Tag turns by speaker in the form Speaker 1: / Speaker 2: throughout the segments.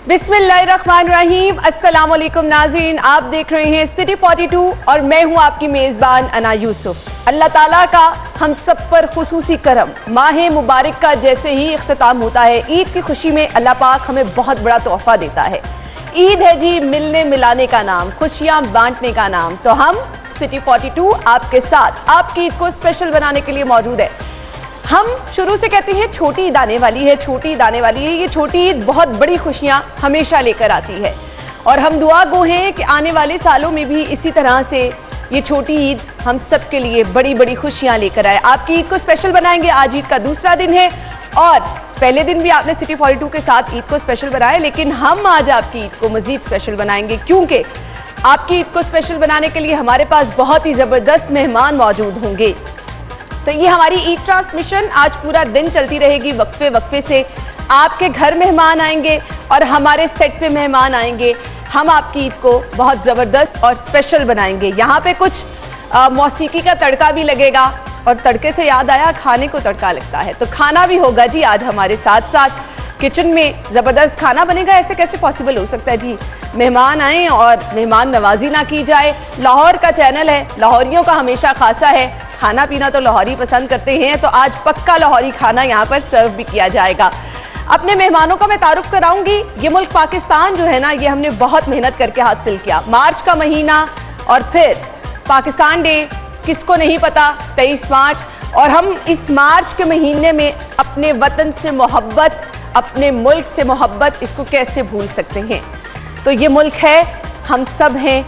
Speaker 1: बिस्मिल्लाहिर्रहमानिर्रहीम, अस्सलाम वालेकुम नाज़रीन, आप देख रहे हैं सिटी 42 और मैं हूं आपकी मेज़बान अना यूसुफ। अल्लाह ताला का हम सब पर खुसूसी करम, माह मुबारक का जैसे ही इख्तिताम होता है, ईद की खुशी में अल्लाह पाक हमें बहुत बड़ा तोहफ़ा देता है। ईद है जी मिलने मिलाने का नाम, खुशियाँ बांटने का नाम। तो हम सिटी 42 आपके साथ आपकी ईद को स्पेशल बनाने के लिए मौजूद है। हम शुरू से कहते हैं छोटी ईद आने वाली है, छोटी ईद आने वाली है। ये छोटी ईद बहुत बड़ी खुशियाँ हमेशा लेकर आती है और हम दुआ गो हैं कि आने वाले सालों में भी इसी तरह से ये छोटी ईद हम सब के लिए बड़ी बड़ी खुशियाँ लेकर आए। आपकी ईद को स्पेशल बनाएंगे। आज ईद का दूसरा दिन है और पहले दिन भी आपने सिटी 42 के साथ ईद को स्पेशल बनाया, लेकिन हम आज आपकी ईद को मज़ीद स्पेशल बनाएंगे क्योंकि आपकी ईद को स्पेशल बनाने के लिए हमारे पास बहुत ही ज़बरदस्त मेहमान मौजूद होंगे। तो ये हमारी ईद ट्रांसमिशन आज पूरा दिन चलती रहेगी। वक्फे वक्फे से आपके घर मेहमान आएंगे और हमारे सेट पे मेहमान आएंगे। हम आपकी ईद को बहुत ज़बरदस्त और स्पेशल बनाएंगे। यहाँ पे कुछ मौसीकी का तड़का भी लगेगा और तड़के से याद आया, खाने को तड़का लगता है तो खाना भी होगा जी। आज हमारे साथ साथ किचन में ज़बरदस्त खाना बनेगा। ऐसे कैसे पॉसिबल हो सकता है जी, मेहमान आए और मेहमान नवाजी ना की जाए। लाहौर का चैनल है, लाहौरियों का हमेशा खासा है, खाना पीना तो लाहौरी पसंद करते हैं, तो आज पक्का लाहौरी खाना यहाँ पर सर्व भी किया जाएगा। अपने मेहमानों का मैं तारुफ कराऊंगी। ये मुल्क पाकिस्तान जो है ना, ये हमने बहुत मेहनत करके हासिल किया। मार्च का महीना और फिर पाकिस्तान डे, किसको नहीं पता, 23 मार्च। और हम इस मार्च के महीने में अपने वतन से मोहब्बत, अपने मुल्क से मोहब्बत, इसको कैसे भूल सकते हैं। तो ये मुल्क है, हम सब हैं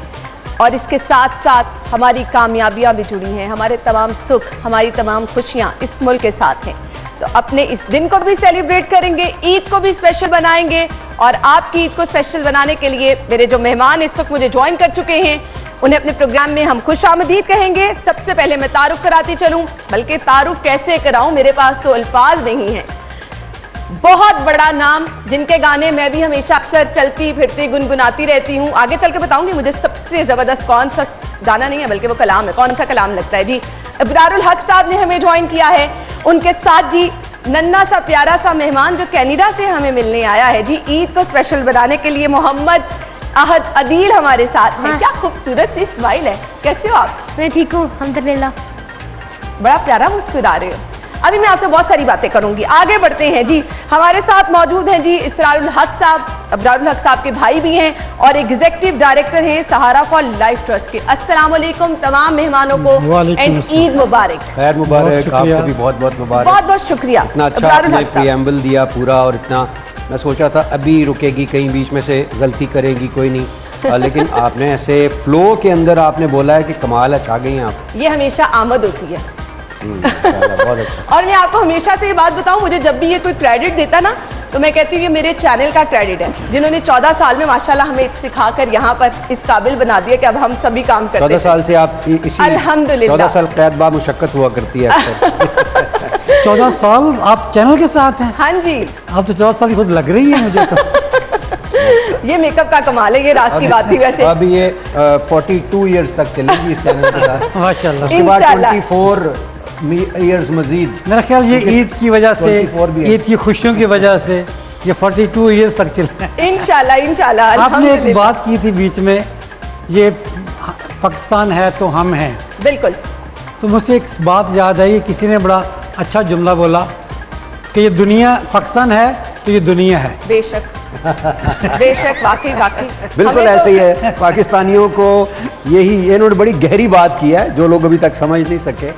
Speaker 1: और इसके साथ साथ हमारी कामयाबियाँ भी जुड़ी हैं। हमारे तमाम सुख, हमारी तमाम खुशियाँ इस मुल्क के साथ हैं। तो अपने इस दिन को भी सेलिब्रेट करेंगे, ईद को भी स्पेशल बनाएंगे। और आपकी ईद को स्पेशल बनाने के लिए मेरे जो मेहमान इस वक्त मुझे ज्वाइन कर चुके हैं, उन्हें अपने प्रोग्राम में हम खुशामदीद कहेंगे। सबसे पहले मैं तारुफ कराती चलूँ, बल्कि तारुफ कैसे कराऊँ, मेरे पास तो अल्फाज नहीं हैं। बहुत बड़ा नाम, जिनके गाने मैं भी हमेशा अक्सर चलती फिरती गुनगुनाती रहती हूँ। आगे चल के बताऊंगी मुझे सबसे ज़बरदस्त कौन सा गाना नहीं है बल्कि वो कलाम है, कौन सा कलाम लगता है जी। इब्रारुल हक साहब ने हमें ज्वाइन किया है। उनके साथ जी नन्ना सा प्यारा सा मेहमान जो कनाडा से हमें मिलने आया है जी ईद को स्पेशल बनाने के लिए, मोहम्मद अहद अदील हमारे साथ हैं। क्या खूबसूरत सी स्माइल है, कैसे हो आप?
Speaker 2: मैं ठीक हूँ अल्हम्दुलिल्लाह।
Speaker 1: बड़ा प्यारा मुस्कुरा रहे हो। अभी मैं आपसे बहुत सारी बातें करूंगी, आगे बढ़ते हैं जी। हमारे साथ मौजूद हैं जी इसरारुल हक साहब, इब्रारुल हक साहब के भाई भी हैं और एग्जीक्यूटिव डायरेक्टर हैं सहारा फॉर लाइफ ट्रस्ट के। अस्सलाम वालेकुम तमाम मेहमानों को एंड ईद मुबारक।
Speaker 3: खैर मुबारक, आपको भी बहुत बहुत मुबारक।
Speaker 1: बहुत बहुत शुक्रिया।
Speaker 3: इतना अच्छा आपने प्रीएम्बल दिया पूरा, और इतना मैं सोचा था अभी रुकेगी, कहीं बीच में से गलती करेगी, कोई नहीं लेकिन आपने ऐसे फ्लो के अंदर आपने बोला है कि कमाल है, छा गई हैं आप।
Speaker 1: ये हमेशा आमद होती है।
Speaker 3: बहुत अच्छा।
Speaker 1: और मैं आपको हमेशा से ये बात बताऊं, मुझे जब भी ये कोई क्रेडिट देता ना तो मैं कहती हूँ ये मेरे चैनल का क्रेडिट है, जिन्होंने 14 साल में माशाल्लाह हमें सिखाकर यहाँ पर इस काबिल बना दिया कि अब हम सभी काम करते हैं।
Speaker 3: 14 साल से आप इसी
Speaker 1: अल्हम्दुलिल्लाह
Speaker 3: 14 साल कैद बा मुशक्कत हुआ करती है
Speaker 4: 14 साल आप चैनल के साथ हैं?
Speaker 1: हाँ जी।
Speaker 4: आप तो 14 साल की खुद लग रही है मुझे तो।
Speaker 1: ये मेकअप का कमाल है, ये राज की बात थी वैसे।
Speaker 3: अभी ये 42 इयर्स तक चलेगी इस चैनल के साथ
Speaker 4: माशाल्लाह।
Speaker 3: उसके बाद 24 इयर्स मजीद।
Speaker 4: मेरा ख्याल ये ईद की वजह से, ईद की खुशियों की वजह से ये 42 इयर्स तक चले।
Speaker 1: इंशाल्लाह इंशाल्लाह।
Speaker 4: आपने एक बात की थी बीच में, ये पाकिस्तान है तो हम हैं।
Speaker 1: बिल्कुल।
Speaker 4: तो मुझसे एक बात याद आई, किसी ने बड़ा अच्छा जुमला बोला कि ये दुनिया पाकिस्तान है तो ये दुनिया है।
Speaker 1: बेशक बेशक, वाकई वाकई
Speaker 3: बिल्कुल ऐसे ही है। पाकिस्तानियों को यही, इन्होंने बड़ी गहरी बात की है जो लोग अभी तक समझ नहीं सके।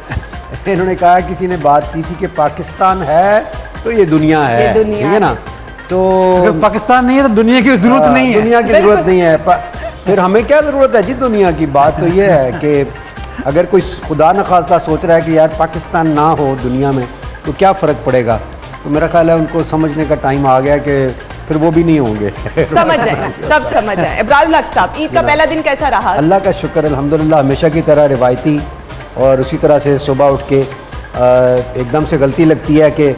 Speaker 3: इन्होंने कहा, किसी ने बात की थी कि पाकिस्तान है तो ये दुनिया है, ठीक है ना। तो
Speaker 4: अगर पाकिस्तान नहीं है तो दुनिया की जरूरत नहीं है,
Speaker 3: दुनिया की जरूरत नहीं है। फिर हमें क्या ज़रूरत है जी दुनिया की। बात तो ये है कि अगर कोई खुदा न खास्ता सोच रहा है कि यार पाकिस्तान ना हो दुनिया में तो क्या फ़र्क पड़ेगा। तो मेरा ख्याल है उनको समझने का टाइम आ गया कि फिर वो भी नहीं होंगे।
Speaker 1: समझ जाए, सब समझ जाए। इब्राहिम हक साहब, ईद का पहला दिन कैसा रहा?
Speaker 3: अल्लाह का शुक्र अल्हम्दुलिल्लाह, हमेशा की तरह रिवायती, और उसी तरह से सुबह उठ के एकदम से गलती लगती है कि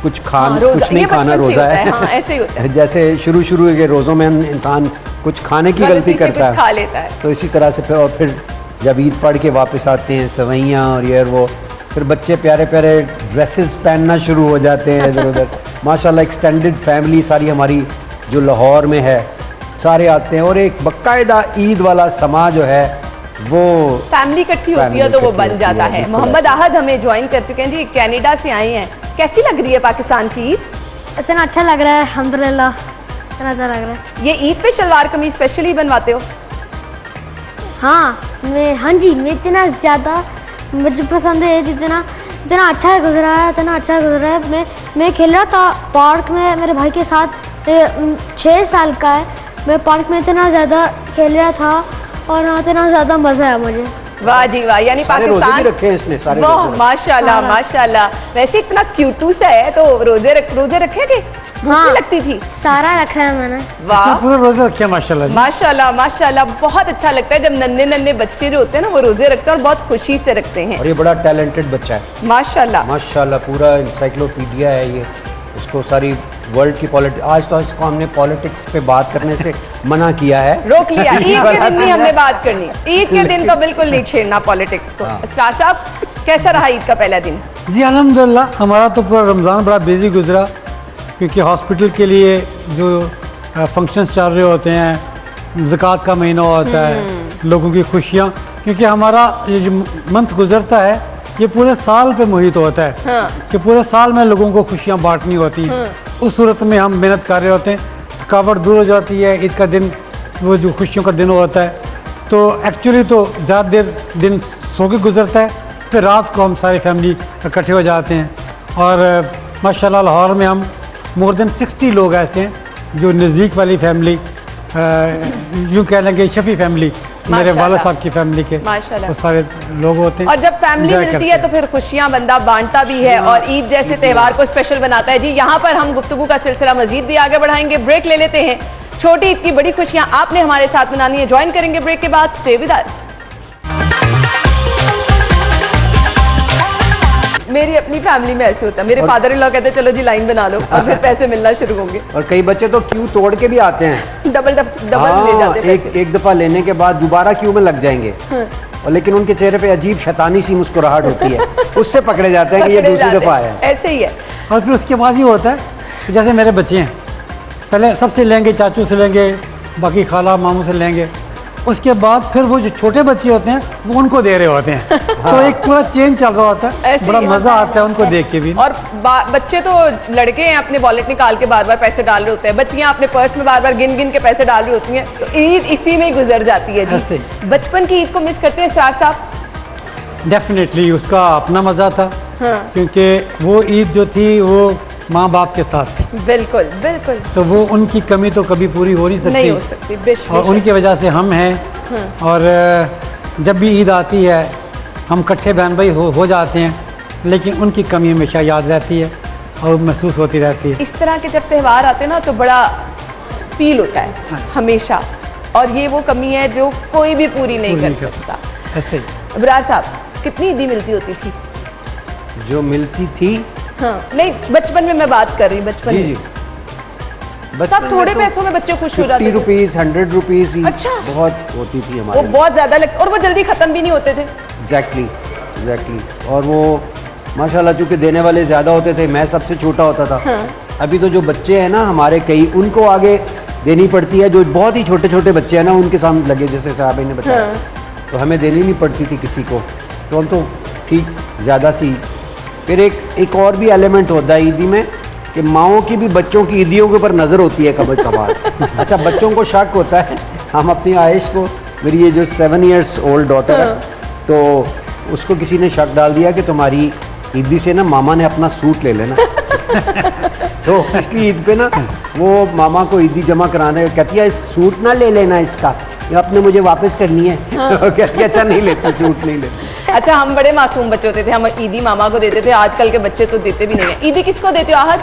Speaker 3: कुछ कुछ नहीं खाना, रोज़ा है।
Speaker 1: हाँ, ऐसे ही होता है।
Speaker 3: जैसे शुरू के रोज़ों में इंसान कुछ खाने की गलती करता है,
Speaker 1: खा लेता है।
Speaker 3: तो इसी तरह से फिर जब ईद पढ़ के वापस आते हैं, सवैयाँ और ये और वो, फिर बच्चे प्यारे प्यारे ड्रेसेस पहनना शुरू हो जाते हैं इधर उधर। माशाल्लाह एक्सटेंडेड फैमिली सारी हमारी जो लाहौर में है, सारे आते हैं, और एक बाकायदा ईद वाला समा जो है वो
Speaker 1: फैमिली इकट्ठी होती है तो वो बन जाता है। मोहम्मद आहद हमें ज्वाइन कर चुके हैं जी, कनाडा से आए हैं। कैसी लग रही है पाकिस्तान की ईद?
Speaker 2: इतना अच्छा लग रहा है, अल्हम्दुलिल्लाह, इतना अच्छा लग रहा है।
Speaker 1: ये ईद पे शलवार कमीज स्पेशली बनवाते हो?
Speaker 2: हाँ जी, मैं इतना ज़्यादा मुझे पसंद है, इतना अच्छा गुजरा है, इतना अच्छा गुजरा है। मैं खेल रहा था पार्क में मेरे भाई के साथ, 6 साल का है। मैं पार्क में इतना ज़्यादा खेल रहा था और इतना ज़्यादा मज़ा आया मुझे।
Speaker 1: वाह जी वाह, यानी
Speaker 3: सारे रोजे
Speaker 1: पाकिस्तान
Speaker 3: भी रखे हैं इसने, सारे
Speaker 1: वाह
Speaker 3: रोजे
Speaker 1: माशाल्लाह माशाल्लाह। वैसे इतना क्यूटू सा है, तो रोजे रखे थे?
Speaker 2: हाँ,
Speaker 1: लगती थी।
Speaker 2: सारा रखा है मैंने।
Speaker 1: वाह,
Speaker 4: पूरे रोजे रखे माशाल्लाह जी।
Speaker 1: माशाल्लाह माशाल्लाह, बहुत अच्छा लगता है जब नन्हे बच्चे जो होते हैं ना, वो रोजे रखते हैं और बहुत खुशी से रखते हैं।
Speaker 3: और ये बड़ा टैलेंटेड बच्चा है
Speaker 1: माशाल्लाह
Speaker 3: माशाल्लाह, पूरा इंसाइक्लोपीडिया है ये। इसको सारी वर्ल्ड की पॉलिटिक्स, आज तो इसको हमने पॉलिटिक्स पे बात करने से मना किया है,
Speaker 1: रोक लिया। ईद के दिन नहीं हमने बात करनी, ईद के दिन तो बिल्कुल नहीं छेड़ना पॉलिटिक्स को।
Speaker 3: हाँ।
Speaker 1: इसरार साहब, कैसा रहा ईद का पहला दिन?
Speaker 4: जी अल्हम्दुलिल्लाह, हमारा तो पूरा रमज़ान बड़ा बिजी गुजरा, क्योंकि हॉस्पिटल के लिए जो फंक्शंस चल रहे होते हैं, ज़कात का महीना होता है, लोगों की खुशियाँ, क्योंकि हमारा ये जो मंथ गुजरता है ये पूरे साल पे मुहित होता है।
Speaker 1: हाँ।
Speaker 4: कि पूरे साल में लोगों को खुशियाँ बांटनी होती हैं। उस सूरत में हम मेहनत कर रहे होते हैं, थकावट दूर हो जाती है। ईद का दिन वो जो खुशियों का दिन होता है, तो एक्चुअली तो ज़्यादा देर दिन सो के गुजरता है, फिर रात को हम सारी फैमिली इकट्ठे हो जाते हैं। और माशाल्लाह लाहौर में हम मोर देन 60 लोग ऐसे हैं जो नज़दीक वाली फैमिली, यूँ कह लेंगे शफ़ी फैमिली, मेरे वाला साहब की फैमिली के वो सारे लोग होते हैं।
Speaker 1: और जब फैमिली मिलती है तो फिर खुशियां बंदा बांटता भी है और ईद जैसे त्यौहार को स्पेशल बनाता है। जी, यहाँ पर हम गुफ्तगू का सिलसिला मजीद भी आगे बढ़ाएंगे, ब्रेक ले लेते हैं। छोटी ईद की बड़ी खुशियां आपने हमारे साथ मनानी है, ज्वाइन करेंगे ब्रेक के बाद। स्टे विद अस। मेरी अपनी फैमिली में ऐसे होता है, मेरे फादर इन लॉ कहते चलो जी लाइन बना लो, और फिर पैसे मिलना शुरू होंगे।
Speaker 3: और कई बच्चे तो क्यू तोड़ के भी आते हैं,
Speaker 1: डबल ले जाते हैं पैसे।
Speaker 3: एक दफा लेने के बाद दोबारा क्यू में लग जाएंगे। और लेकिन उनके चेहरे पे अजीब शैतानी सी मुस्कुराहट होती है, उससे पकड़े जाते हैं कि ये दूसरी दफा आया है।
Speaker 1: ऐसे ही है।
Speaker 4: और फिर उसके बाद ये होता है कि जैसे मेरे बच्चे हैं, पहले सबसे लेंगे, चाचू से लेंगे, बाकी खाला मामू से लेंगे, उसके बाद फिर वो जो छोटे बच्चे होते हैं वो उनको दे रहे होते हैं। तो एक पूरा चेंज चल रहा होता है, बड़ा मजा आता है उनको देख के भी।
Speaker 1: और बच्चे तो लड़के हैं, अपने वॉलेट निकाल के बार बार पैसे डाल रहे होते हैं, बच्चियां अपने पर्स में बार बार गिन गिन के पैसे डाल रही होती हैं। तो ईद इसी में ही गुजर जाती है जी। बचपन की ईद को मिस करते हैं इसरार साहब?
Speaker 4: डेफिनेटली, उसका अपना मजा था।
Speaker 1: हाँ।
Speaker 4: क्योंकि वो ईद जो थी वो माँ बाप के साथ थी।
Speaker 1: बिल्कुल बिल्कुल।
Speaker 4: तो वो उनकी कमी तो कभी पूरी हो नहीं सकती, और उनकी वजह से हम हैं। हाँ। और जब भी ईद आती है हम इकट्ठे बहन भाई हो जाते हैं, लेकिन उनकी कमी हमेशा याद रहती है और महसूस होती रहती है।
Speaker 1: इस तरह के जब त्यौहार आते हैं ना तो बड़ा फील होता है। हाँ। हमेशा, और ये वो कमी है जो कोई भी पूरी नहीं कर सकता।
Speaker 4: ऐसे ही।
Speaker 1: इब्रार साहब, कितनी ईदी मिलती होती थी?
Speaker 3: जो मिलती थी,
Speaker 1: हाँ, नहीं बचपन में मैं बात कर रही, बचपन
Speaker 3: जी
Speaker 1: में।
Speaker 3: जी,
Speaker 1: तब थोड़े पैसों में बच्चे खुश हो जाते थे।
Speaker 3: 50 रुपीज़ 100 रुपीज़ ही
Speaker 1: अच्छा।
Speaker 3: बहुत होती थी हमारे।
Speaker 1: वो बहुत ज्यादा और वो जल्दी खत्म भी नहीं होते थे।
Speaker 3: एग्जैक्टली। और वो माशाल्लाह चूँकि देने वाले ज़्यादा होते थे, मैं सबसे छोटा होता था। हाँ। अभी तो जो बच्चे हैं ना हमारे, कई उनको आगे देनी पड़ती है। जो बहुत ही छोटे छोटे बच्चे हैं ना, उनके सामने लगे, जैसे साहब ने बताया। हाँ। तो हमें देनी नहीं पड़ती थी किसी को, तो हम तो ठीक ज़्यादा सी। फिर एक और भी एलिमेंट होता है ईदी में कि माओं की भी बच्चों की ईदियों के ऊपर नज़र होती है कभी कभार। अच्छा, बच्चों को शक होता है। हम अपनी आयश को, मेरी ये जो 7 इयर्स ओल्ड डॉटर है, तो उसको किसी ने शक डाल दिया कि तुम्हारी ईदी से ना मामा ने अपना सूट ले लेना। तो पिछली ईद पे ना वो मामा को ईदी जमा कराने कहती है, इस सूट ना ले लेना इसका, ये आपने मुझे वापस करनी है। हाँ। कहती है अच्छा नहीं लेते, सूट नहीं लेते।
Speaker 1: अच्छा, हम बड़े मासूम बच्चे होते थे, हम ईदी मामा को देते थे। आजकल के बच्चे तो देते भी नहीं है। ईदी किसको देते हो आहद?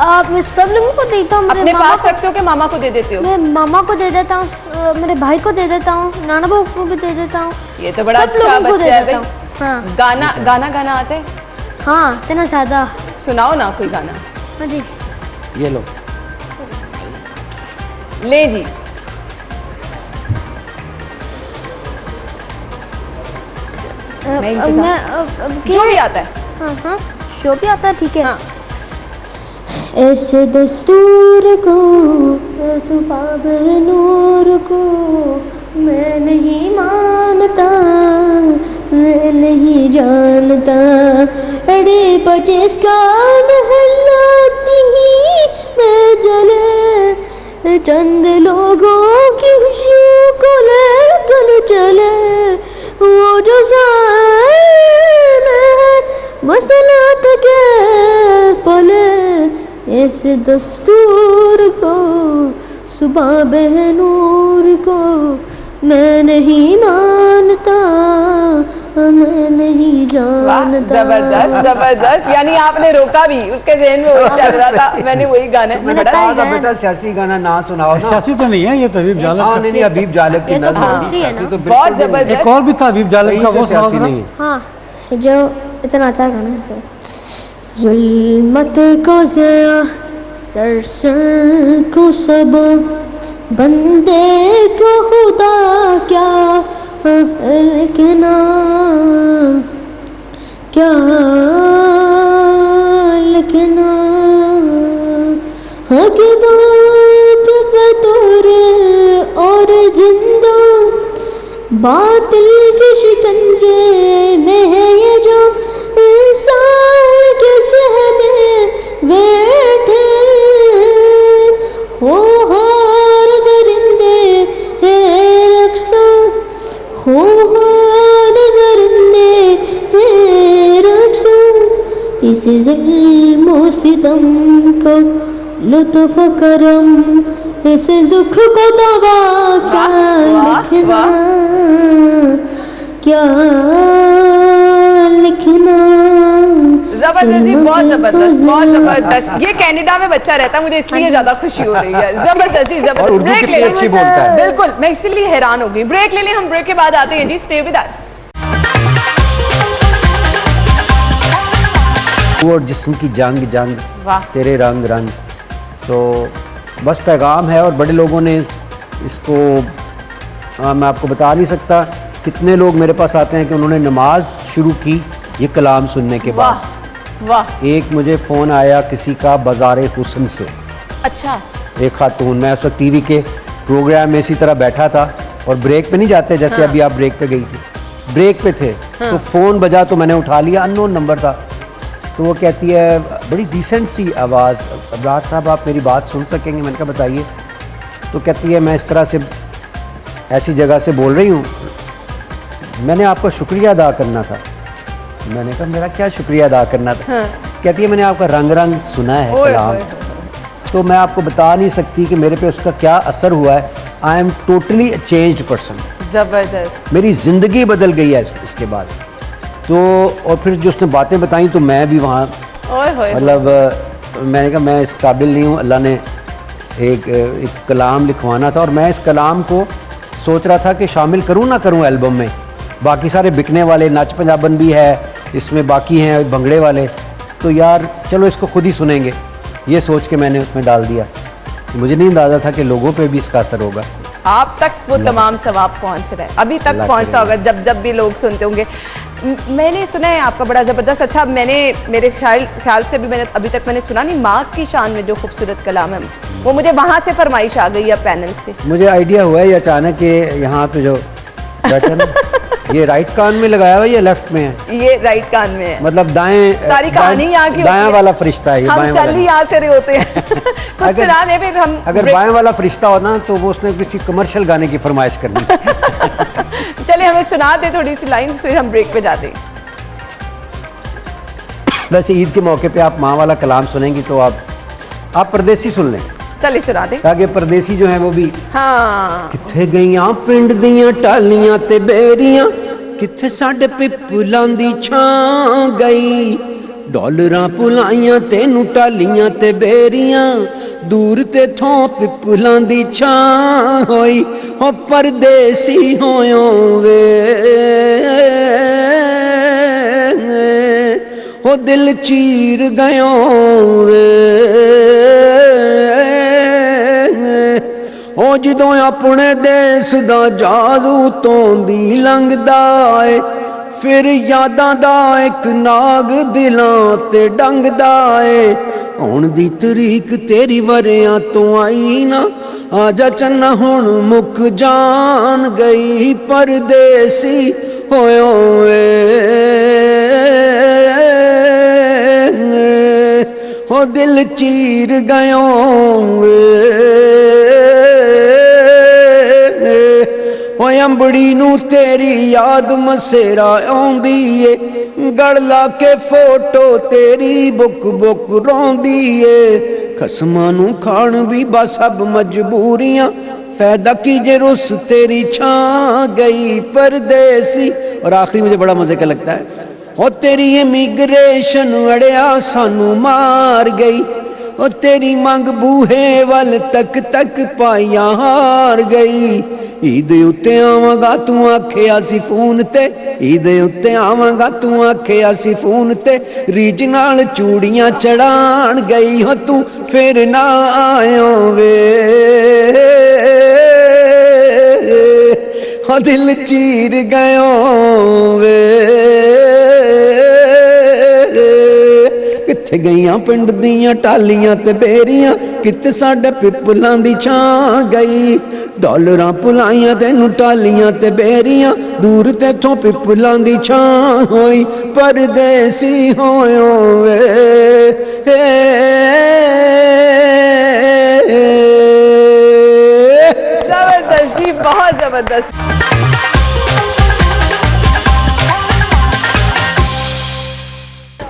Speaker 2: मैं सब लोगों को देता हूँ।
Speaker 1: अपने पास रखते हो कि मामा को दे देते हो?
Speaker 2: मैं मामा को दे देता हूँ, मेरे भाई को दे देता हूँ, नाना बाबू को भी दे देता हूँ।
Speaker 1: ये तो बड़ा
Speaker 2: सब
Speaker 1: अच्छा
Speaker 2: लोगों को दे
Speaker 1: बच्चा है
Speaker 2: देता
Speaker 1: भाई।
Speaker 2: हूँ। हाँ
Speaker 1: गाना आता है?
Speaker 2: हाँ, इतना ज़्यादा।
Speaker 1: सुनाओ ना कोई गाना।
Speaker 2: हाँ जी।
Speaker 3: ये लो।
Speaker 1: ले जी। मैं इंतजार। जो भी आता है।
Speaker 2: हाँ हाँ, शो भी आता है, ठीक है।
Speaker 1: हाँ।
Speaker 2: ऐसे दस्तूर को, सुबह नूर को मैं नहीं मानता, मैं नहीं जानता। अड़े पचीस का महल्ला नहीं मैं जले, चंद लोगों की खुशियों को लेकर चले। वो जो मसलात के पले, इस दस्तूर को, सुबह बहनूर को मैं नहीं मानता, मैं नहीं जानता।
Speaker 1: जबरदस्त जबरदस्त, यानी आपने रोका भी, उसके ज़हन में वो चल रहा था। मैंने वही गाना
Speaker 2: मैंने
Speaker 1: बड़ा
Speaker 3: कहा था बेटा सियासी गाना ना सुनाओ ना।
Speaker 4: सियासी तो नहीं है, ये तो हबीब जालक
Speaker 3: हाँ
Speaker 4: का।
Speaker 3: नहीं हबीब जालक की
Speaker 2: ये तो
Speaker 3: नज़्म है।
Speaker 2: पोएट्री है ना।
Speaker 3: सियासी तो बिल्कुल
Speaker 1: बहुत
Speaker 3: भी नहीं।
Speaker 1: जबरदस्त।
Speaker 4: एक और भी था हबीब जालक का,
Speaker 3: कहीं
Speaker 4: वो
Speaker 3: से
Speaker 4: सुनाओ
Speaker 3: सियासी
Speaker 4: जरा।
Speaker 3: नहीं है।
Speaker 2: हाँ, जो इतना अच्छा गाना है सर। जुल्मत को ज़या सर सर को सब, बंदे को खुदा क्या लिखना, क्या लिखना। हक बात बतौरे और जिंदा, बातिल के शिकंजे में है ये जो इंसान के सहमे बैठे। हो हार दरिंदे है रक्सा, हो हार दरिंदे है रक्सा। इस ज़ुल्म और सितम को लुत्फ़ करम, इस दुख को दवा क्या लिखना, क्या लिखना।
Speaker 1: जबरदस्त जी, बहुत जबरदस्त, बहुत जबरदस्त। ये कनाडा में बच्चा रहता है, मुझे इसलिए ज्यादा खुशी हो रही है। जबरदस्त जी,
Speaker 3: और
Speaker 1: जबरदस्त।
Speaker 3: उर्दू
Speaker 1: ब्रेक
Speaker 3: कितनी
Speaker 1: ले
Speaker 3: अच्छी बोलता है।
Speaker 1: बिल्कुल, मैं इसलिए हैरान हो गई। ब्रेक ले लें, हम ब्रेक के बाद आते हैं जी। स्टे विद अस।
Speaker 3: और जिस्म की जंग जंग,
Speaker 1: वाह।
Speaker 3: तेरे रंग रंग, तो बस पैगाम है। और बड़े लोगों ने इसको मैं आपको बता नहीं सकता कितने लोग मेरे पास आते हैं कि उन्होंने नमाज शुरू की ये कलाम सुनने के बाद।
Speaker 1: वाह वाह।
Speaker 3: एक मुझे फ़ोन आया किसी का बाज़ार हुस्न से,
Speaker 1: अच्छा।
Speaker 3: एक खातून, मैं उस वक्त टीवी के प्रोग्राम में इसी तरह बैठा था और ब्रेक पे नहीं जाते जैसे अभी आप ब्रेक पे गई थी, ब्रेक पे थे। तो फ़ोन बजा तो मैंने उठा लिया, अननोन नंबर था। तो वो कहती है बड़ी डिसेंट सी आवाज़, अब्रार साहब आप मेरी बात सुन सकेंगे? मैंने कहा बताइए। तो कहती है मैं इस तरह से ऐसी जगह से बोल रही हूँ, मैंने आपका शुक्रिया अदा करना था। मैंने कहा मेरा क्या शुक्रिया अदा करना था? कहती है मैंने आपका रंग रंग सुना है कलाम, तो मैं आपको बता नहीं सकती कि मेरे पे उसका क्या असर हुआ है। I am totally changed person.
Speaker 1: जबरदस्त।
Speaker 3: मेरी ज़िंदगी बदल गई है इसके बाद। तो और फिर जो उसने बातें बताई तो मैं भी वहाँ
Speaker 1: ओए होए।
Speaker 3: मतलब मैंने कहा मैं इस काबिल नहीं हूँ। अल्लाह ने एक कलाम लिखवाना था और मैं इस कलाम को सोच रहा था कि शामिल करूँ ना करूँ एल्बम में। बाकी सारे बिकने वाले नाच पंजाबन भी है इसमें, बाकी हैं भंगड़े वाले, तो यार चलो इसको खुद ही सुनेंगे, ये सोच के मैंने उसमें डाल दिया। मुझे नहीं अंदाज़ा था कि लोगों पे भी इसका असर होगा।
Speaker 1: आप तक वो तमाम सवाब पहुंच रहा है, अभी तक
Speaker 3: अल्लाह
Speaker 1: पहुंचता होगा जब जब भी लोग सुनते होंगे। मैंने सुना है आपका बड़ा ज़बरदस्त। अच्छा, मैंने मेरे ख्याल से भी मैंने अभी तक मैंने सुना नहीं, माँ की शान में जो खूबसूरत कलाम है वो मुझे वहाँ से फरमाइश आ गई है पैनल से।
Speaker 3: मुझे आइडिया हुआ है ये अचानक कि यहाँ पे जो बैठा ना ये राइट कान में लगाया हुआ है या लेफ्ट में है?
Speaker 1: ये राइट कान में है।
Speaker 3: मतलब दाएं,
Speaker 1: सारी कहानी यहाँ की
Speaker 3: दाएं वाला फरिश्ता है ये,
Speaker 1: हम
Speaker 3: बाएं
Speaker 1: चल
Speaker 3: वाला
Speaker 1: ही
Speaker 3: नहीं।
Speaker 1: यहाँ से रहे होते हैं। कुछ सुना दे फिर हम
Speaker 3: अगर बाएं वाला फरिश्ता होता ना तो वो उसने किसी कमर्शियल गाने की फरमाइश करनी।
Speaker 1: चले हमें सुना दे थोड़ी सी लाइन, फिर हम ब्रेक पे जाते हैं।
Speaker 3: वैसे ईद के मौके पे आप माँ वाला कलाम सुनेंगी तो आप परदेसी सुन लें,
Speaker 1: चलिए सुना दे।
Speaker 3: ताकि परदेसी जो है वो भी
Speaker 1: हाँ।
Speaker 3: किथे गईयां पिंड दियां टालियां ते बेरियां, किथे साडे पिपलां दी छां गई, ਡਾਲਰਾਂ ਭੁਲਾਈਆਂ ਤੈਨੂੰ ਟਾਲੀਆਂ ਤੇ ਬੇਰੀਆਂ ਦੂਰ ਤੇ ਥੋਂ ਪਿੱਪਲਾਂ ਦੀ ਛਾਂ ਹੋਈ ਹੋ ਪਰਦੇਸੀ ਹੋਇਓ ਵੇ ਹੋ ਦਿਲ ਚੀਰ ਗਇਓ ਵੇ ਉਹ ਜਦੋਂ ਆਪਣੇ ਦੇਸ ਦਾ ਜਾਦੂ ਤੋਂ ਦੀ ਲੰਘਦਾ ਏ ਫਿਰ ਯਾਦਾਂ ਦਾ ਇੱਕ ਨਾਗ ਦਿਲਾਂ ਤੇ ਡੰਗਦਾ ਏ ਹੁਣ ਦੀ ਤਰੀਕ ਤੇਰੀ ਵਰਿਆਂ ਤੋਂ ਆਈ ਨਾ ਆਜਾ ਚੰਨਾ ਹੁਣ ਮੁੱਕ ਜਾਣ ਗਈ ਪਰਦੇਸੀ ਹੋਇਓ ਏ ਹੋ ਦਿਲ ਚੀਰ ਗਇਓ ਵੇ ਓਏ ਅੰਬੜੀ ਨੂੰ ਤੇਰੀ ਯਾਦ ਮਸੇਰਾ ਆਉਂਦੀ ਏ ਗਲ ਲਾ ਕੇ ਫੋਟੋ ਤੇਰੀ ਬੁੱਕ ਬੁੱਕ ਰੋਂਦੀ ਏ ਖਸਮਾਂ ਨੂੰ ਖਾਣ ਵੀ ਬਸ ਸਭ ਮਜਬੂਰੀਆਂ फायदा की जे रुस तेरी छां गई परदेसी। और आखिरी मुझे बड़ा मजे का लगता है, हो तेरी इमिग्रेशन अड़िया सानू मार गई, ओ तेरी मंग बूहे वल तक तक पाइया हार गई। ईद उत्ते आवांगा तू आखिया सी फोन ते, ईद उत्ते आवांगा तू आखिया सी फोन ते, रीज नाल चूड़ियां चढ़ान गई हो तू फिर ना आयो वे, हो दिल चीर गयो वे। किथे गईयां पिंड दियां टालियां ते बेरियां, किते साडे पिपलां दी छां गई। डॉलरां भुलाइयां तैनूं टालियां ते बेरियां, दूर तेथों पिपलां दी छां होई परदेसी होयो वे।
Speaker 1: जबरदस्त जी, बहुत जबरदस्त।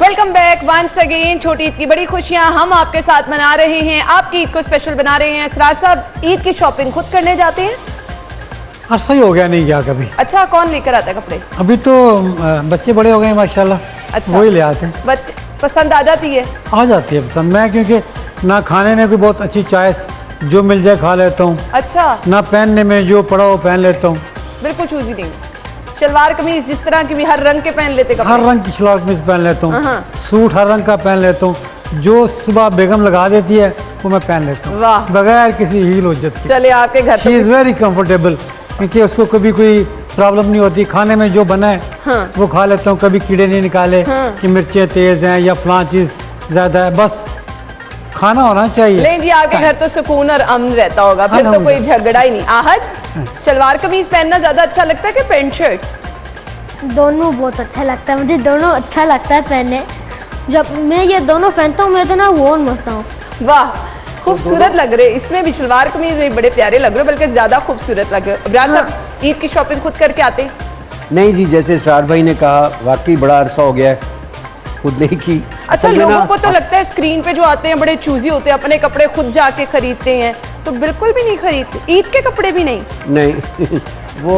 Speaker 1: Welcome back once again. छोटी ईद की बड़ी खुशियां हम आपके साथ मना रहे हैं, आपकी ईद को स्पेशल बना रहे हैं। असरार साहब, ईद की शॉपिंग खुद करने जाते हैं?
Speaker 4: अरसा ही हो गया नहीं गया कभी।
Speaker 1: अच्छा, कौन लेकर आता है कपड़े?
Speaker 4: अभी तो बच्चे बड़े हो गए हैं माशाल्लाह,
Speaker 1: अच्छा,
Speaker 4: वही ले आते हैं।
Speaker 1: बच्चे पसंद आ जाती है?
Speaker 4: आ जाती है पसंद। मैं क्योंकि ना खाने में कोई बहुत अच्छी चॉइस, जो मिल जाए खा लेता हूँ,
Speaker 1: अच्छा,
Speaker 4: ना पहनने में जो पड़ा हो पहन लेता हूँ।
Speaker 1: बिल्कुल चूजी नहीं। शलवार कमीज जिस तरह की भी हर रंग के पहन लेते कपड़े?
Speaker 4: हर रंग की शलवार कमीज पहन लेता हूँ, सूट हर रंग का पहन लेता हूँ, जो सुबह बेगम लगा देती है वो मैं पहन लेता हूँ,
Speaker 1: वाह,
Speaker 4: बगैर किसी हील उज्जत के।
Speaker 1: चले आपके घर
Speaker 4: शी इज़ वेरी कंफर्टेबल, क्योंकि उसको कभी कोई प्रॉब्लम नहीं होती। खाने में जो बना है वो खा लेता हूँ, कभी कीड़े नहीं निकाले कि मिर्चें तेज़ हैं या फलां चीज़ ज़्यादा है, बस खाना होना चाहिए।
Speaker 1: लेकिन जी आपके घर तो सुकून और अमन रहता होगा, फिर तो कोई झगड़ा ही नहीं। आहत, शलवार कमीज पहनना ज्यादा अच्छा लगता है कि पैंट शर्ट?
Speaker 2: दोनों बहुत अच्छा लगता है मुझे, दोनों अच्छा लगता है पहनने। जब मैं ये दोनों पहनता हूँ मैं तो ना वो मरता हूँ।
Speaker 1: वाह, खूबसूरत लग रहे। इसमें भी शलवार कमीज में बड़े प्यारे लग रहे, बल्कि ज्यादा खूबसूरत लग रहे। इब्रार साहब, ईद की शॉपिंग खुद करके आते हैं?
Speaker 3: नहीं जी, जैसे सरार भाई ने कहा, वाकई बड़ा अरसा हो गया है खुद नहीं की।
Speaker 1: अच्छा, लोगों को तो लगता है स्क्रीन पे जो आते हैं बड़े चूजी होते हैं, अपने कपड़े खुद जाके खरीदते हैं, तो बिल्कुल भी नहीं खरीदते। ईद के कपड़े भी नहीं?
Speaker 3: नहीं वो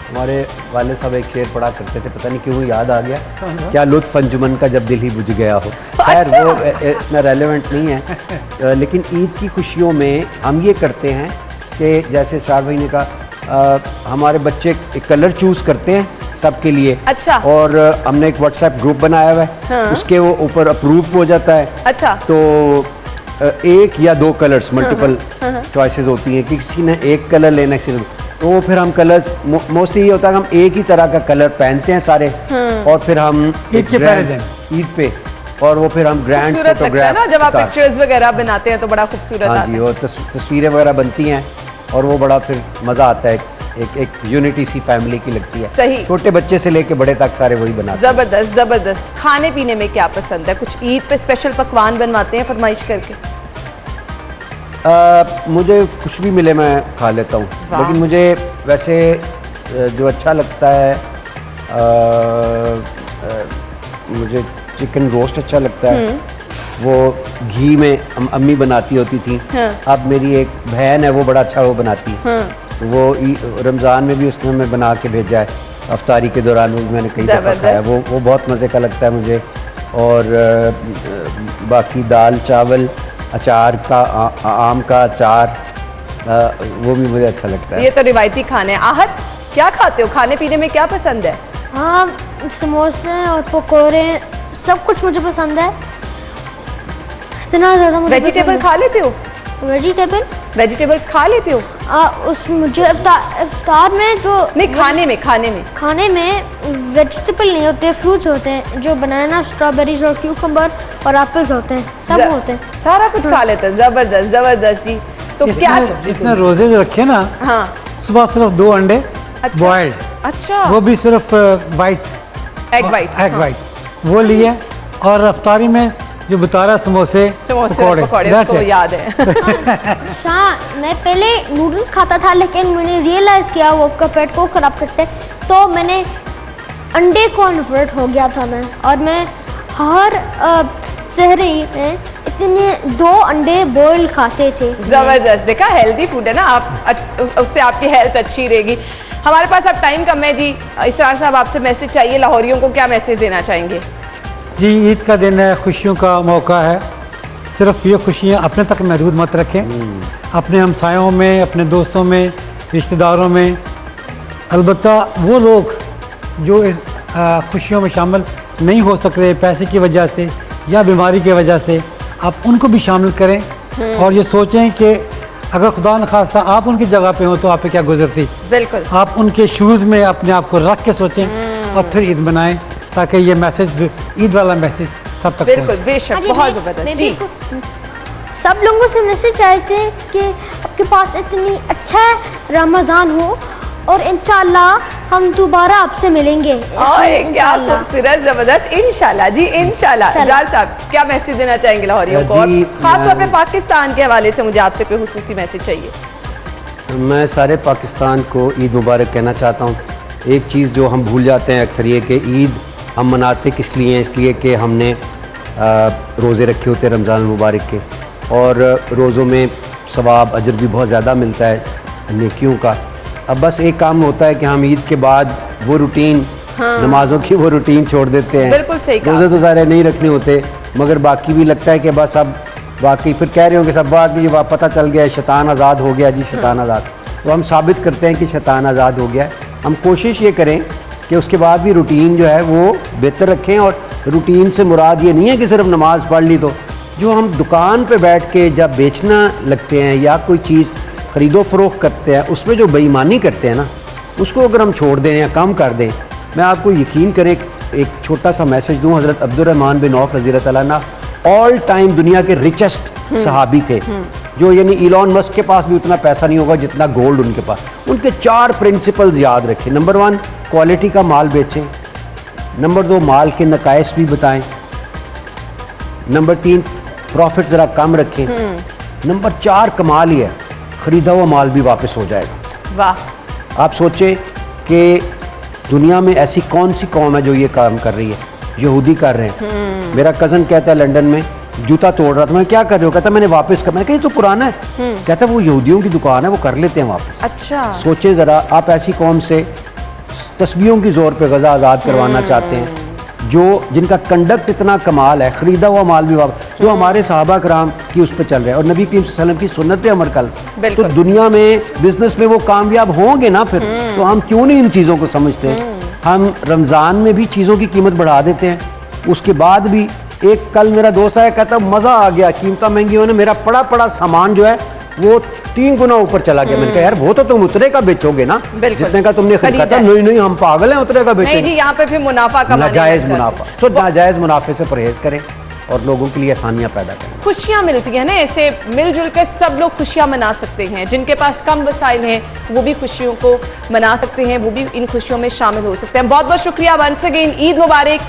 Speaker 3: हमारे वाले साहब एक शेर पढ़ा करते थे, पता नहीं क्यों याद आ गया, क्या लुत्फ अंजुमन का जब दिल ही बुझ गया हो। खैर
Speaker 1: अच्छा।
Speaker 3: वो इतना रेलेवेंट नहीं है, लेकिन ईद की खुशियों में हम ये करते हैं कि जैसे सरार भाई ने कहा, हमारे बच्चे एक कलर चूज़ करते हैं सबके लिए।
Speaker 1: अच्छा।
Speaker 3: और हमने एक व्हाट्सएप ग्रुप बनाया हुआ है, उसके वो ऊपर अप्रूव हो जाता है।
Speaker 1: अच्छा।
Speaker 3: तो एक या दो कलर्स, मल्टीपल चॉइसेस होती हैं कि किसी ने एक कलर लेना, किसी ने, तो फिर हम कलर्स मोस्टली ये होता है कि हम एक ही तरह का कलर पहनते हैं सारे, और फिर हम
Speaker 4: ईद के पहले दिन
Speaker 3: ईद पे, और वो फिर हम ग्रैंड
Speaker 1: खूबसूरत लगता है
Speaker 3: फोटोग्राफ
Speaker 1: ना, जब आप पिक्चर्स वगैरह बनाते हैं तो बड़ा खूबसूरत
Speaker 3: हाँ
Speaker 1: आता
Speaker 3: जी,
Speaker 1: है।
Speaker 3: और तस्वीरें वगैरह बनती हैं, और वो बड़ा फिर मज़ा आता है, एक यूनिटी सी फैमिली की लगती है।
Speaker 1: सही।
Speaker 3: छोटे बच्चे से लेके बड़े तक सारे वही बनाते हैं।
Speaker 1: जबरदस्त जबरदस्त। खाने पीने में क्या पसंद है? कुछ ईद पे स्पेशल पकवान बनवाते हैं फरमाइश करके?
Speaker 3: मुझे कुछ भी मिले मैं खा लेता हूँ, लेकिन मुझे वैसे जो अच्छा लगता है, मुझे चिकन रोस्ट अच्छा लगता है, वो घी में अम्मी बनाती होती थी। अब मेरी एक बहन है, वो बड़ा अच्छा वो बनाती है, वो रमज़ान में भी उसने मैं बना के भेजा है, अफ्तारी के दौरान भी मैंने कई दफ़ा खाया, वो बहुत मज़े का लगता है मुझे। और बाकी दाल चावल अचार का आम का अचार वो भी मुझे अच्छा लगता है।
Speaker 1: ये तो रिवायती खाने हैं। आहत, क्या खाते हो? खाने पीने में क्या पसंद है?
Speaker 2: हाँ, समोसे और पकोड़े सब कुछ मुझे पसंद है, इतना ज़्यादा मुझे
Speaker 1: वेजिटेबल खा लेते हो? वेजिटेबल्स खा लेते हो?
Speaker 2: उस मुझे इफ्तार में जो
Speaker 1: नहीं, खाने में
Speaker 2: वेजिटेबल नहीं होते, फ्रूट्स होते हैं, जो बनाना, स्ट्रॉबेरीज और क्यूकम्बर और एप्पल्स होते हैं, सब होते हैं।
Speaker 1: सारा कुछ खा लेते हैं। जबरदस्त जबरदस्त जी। तो क्या
Speaker 4: इसने रोजे जो रखे ना,
Speaker 1: हाँ,
Speaker 4: सुबह सिर्फ 2 अंडे
Speaker 1: अच्छा।
Speaker 4: बॉइल्ड,
Speaker 1: अच्छा,
Speaker 4: वो भी सिर्फ वाइट
Speaker 1: एग वाइट,
Speaker 4: वो लिए, और अफ्तारी में जो बता रहा समोसे
Speaker 1: पकोड़े
Speaker 4: That's
Speaker 1: उसको
Speaker 4: it.
Speaker 1: याद है।
Speaker 2: हाँ, मैं पहले नूडल्स खाता था, लेकिन मैंने रियलाइज़ किया वो आपका पेट को ख़राब करते, तो मैंने अंडे कन्वर्ट हो गया था मैं, और मैं हर सहरी में इतने 2 अंडे बॉयल खाते थे।
Speaker 1: जबरदस्त, देखा, हेल्दी फूड है ना, आप उससे आपकी हेल्थ अच्छी रहेगी। हमारे पास अब टाइम कम है जी। इसरार साहब, आपसे मैसेज चाहिए, लाहौरियों को क्या मैसेज देना चाहेंगे?
Speaker 4: जी, ईद का दिन है, खुशियों का मौका है। सिर्फ ये खुशियाँ अपने तक महदूद मत रखें, अपने हमसायों में, अपने दोस्तों में, रिश्तेदारों में। अलबत्ता वो लोग जो इस खुशियों में शामिल नहीं हो सक रहे पैसे की वजह से या बीमारी की वजह से, आप उनको भी शामिल करें और ये सोचें कि अगर खुदा न खास्ता आप उनकी जगह पे हो तो आप पे क्या गुजरती।
Speaker 1: बिल्कुल,
Speaker 4: आप उनके शूज़ में अपने आप को रख के सोचें और फिर ईद मनाएं, ताकि ये मैसेज, ईद वाला मैसेज सब तक
Speaker 1: बिल्कुल,
Speaker 4: पहुंचे।
Speaker 1: बेशक,
Speaker 2: हाँ जी,
Speaker 1: बहुत
Speaker 2: मैं
Speaker 1: जबरदस्त
Speaker 2: भी
Speaker 1: जी।
Speaker 2: सब लोगों से मैसेज आए थे कि आपके पास इतनी अच्छा रमज़ान हो, और इंशाल्लाह हम दोबारा आपसे मिलेंगे।
Speaker 1: ओए, क्या
Speaker 2: इंशाल्लाह।
Speaker 1: खूबसूरत, जबरदस्त, इंशाल्लाह जी, इंशाल्लाह। जार साहब, क्या मैसेज देना चाहेंगे लाहौरियों को? और
Speaker 3: जी,
Speaker 1: खासतौर पे पाकिस्तान के हवाले से मुझे आपसे कोई हुसूसी मैसेज चाहिए।
Speaker 3: मैं सारे पाकिस्तान को ईद मुबारक कहना चाहता हूँ। एक चीज़ जो हम भूल जाते हैं अक्सर, ये कि ईद हम मनाते किस लिए हैं, इसलिए कि हमने रोज़े रखे होते हैं रमज़ान मुबारक के, और रोज़ों में सवाब अजर भी बहुत ज़्यादा मिलता है नेकियों का। अब बस एक काम होता है कि हम ईद के बाद वो रूटीन, नमाज़ों की वो रूटीन छोड़ देते हैं।
Speaker 1: बिल्कुल सही कहा।
Speaker 3: रोज़े तो ज़ाहिर नहीं रखने होते, मगर बाकी भी लगता है कि बस अब वाकई फिर कह रहे हो कि सब बात ये पता चल गया, शैतान आज़ाद हो गया जी, शैतान आज़ाद। तो हम साबित करते हैं कि शैतान आज़ाद हो गया है। हम कोशिश ये करें कि उसके बाद भी रूटीन जो है वो बेहतर रखें, और रूटीन से मुराद ये नहीं है कि सिर्फ नमाज़ पढ़ ली। तो जो हम दुकान पे बैठ के जब बेचना लगते हैं या कोई चीज़ ख़रीदो फ़रोख्त करते हैं, उसमें जो बेईमानी करते हैं ना, उसको अगर हम छोड़ दें या कम कर दें, मैं आपको यकीन करें एक छोटा सा मैसेज दूँ। हज़रत अब्दुर्रहमान बिन औफ रज़ी अल्लाह अन्हु ऑल टाइम दुनिया के रिचेस्ट सहाबी थे, जो यानी इलॉन मस्क के पास भी उतना पैसा नहीं होगा जितना गोल्ड उनके पास। उनके 4 प्रिंसिपल्स याद रखें। नंबर 1, क्वालिटी का माल बेचें। नंबर 2, माल के नकाइस भी बताएं। नंबर 3, प्रॉफिट ज़रा कम रखें। नंबर 4, कमाल ही है, ख़रीदा हुआ माल भी वापस हो जाएगा।
Speaker 1: वाह,
Speaker 3: आप सोचें कि दुनिया में ऐसी कौन सी कौम है जो ये काम कर रही है? यहूदी कर रहे हैं। मेरा कज़न कहता है लंदन में जूता तोड़ रहा था, मैं क्या कर रहे हो? कहता मैंने वापस कर, मैं कहा ये तो पुराना है। कहता वो यहूदियों की दुकान है, वो कर लेते हैं वापस।
Speaker 1: अच्छा,
Speaker 3: सोचें ज़रा, आप ऐसी कौम से तस्बीहों की ज़ोर पे गज़ा आज़ाद करवाना चाहते हैं, जो जिनका कंडक्ट इतना कमाल है, ख़रीदा हुआ माल भी वापस, जो हमारे सहाबा कराम की उस पर चल रहे हैं और नबी करीम सल्लल्लाहु अलैहि वसल्लम की सुन्नत पे अमल कर। तो
Speaker 1: बिल्कुल।
Speaker 3: दुनिया में बिजनेस में वो कामयाब होंगे ना फिर, तो हम क्यों नहीं इन चीज़ों को समझते हैं? हम रमज़ान में भी चीज़ों की कीमत बढ़ा देते हैं, उसके बाद भी। एक कल मेरा दोस्त आया, कहता मज़ा आ गया, कीमतें महंगी होने, मेरा पड़ा सामान जो है वो 3 गुना ऊपर चला गया। मैंने कहा यार वो तो तुम उतरे का बेचोगे ना,
Speaker 1: बिल्कुल।
Speaker 3: जितने का तुमने खरीदा था।
Speaker 1: खरीदा है।
Speaker 3: नहीं हम पागल हैं, उतरे का
Speaker 1: नहीं
Speaker 3: बेचेंगे।
Speaker 1: जी, यहाँ पे फिर मुनाफा कमाने
Speaker 3: नाजायज़
Speaker 1: लग जाते
Speaker 3: मुनाफा,
Speaker 1: हैं।
Speaker 3: तो नाजायज़ मुनाफे से परहेज़ करें और लोगों के लिए आसानियाँ पैदा करें।
Speaker 1: खुशियाँ मिलती हैं ना, ऐसे मिलजुल कर सब लोग खुशियाँ मना सकते हैं। जिनके पास कम वसाइल हैं वो भी खुशियों को मना सकते हैं, वो भी इन खुशियों में शामिल हो सकते हैं। बहुत बहुत शुक्रिया वंस अगेन, ईद मुबारक।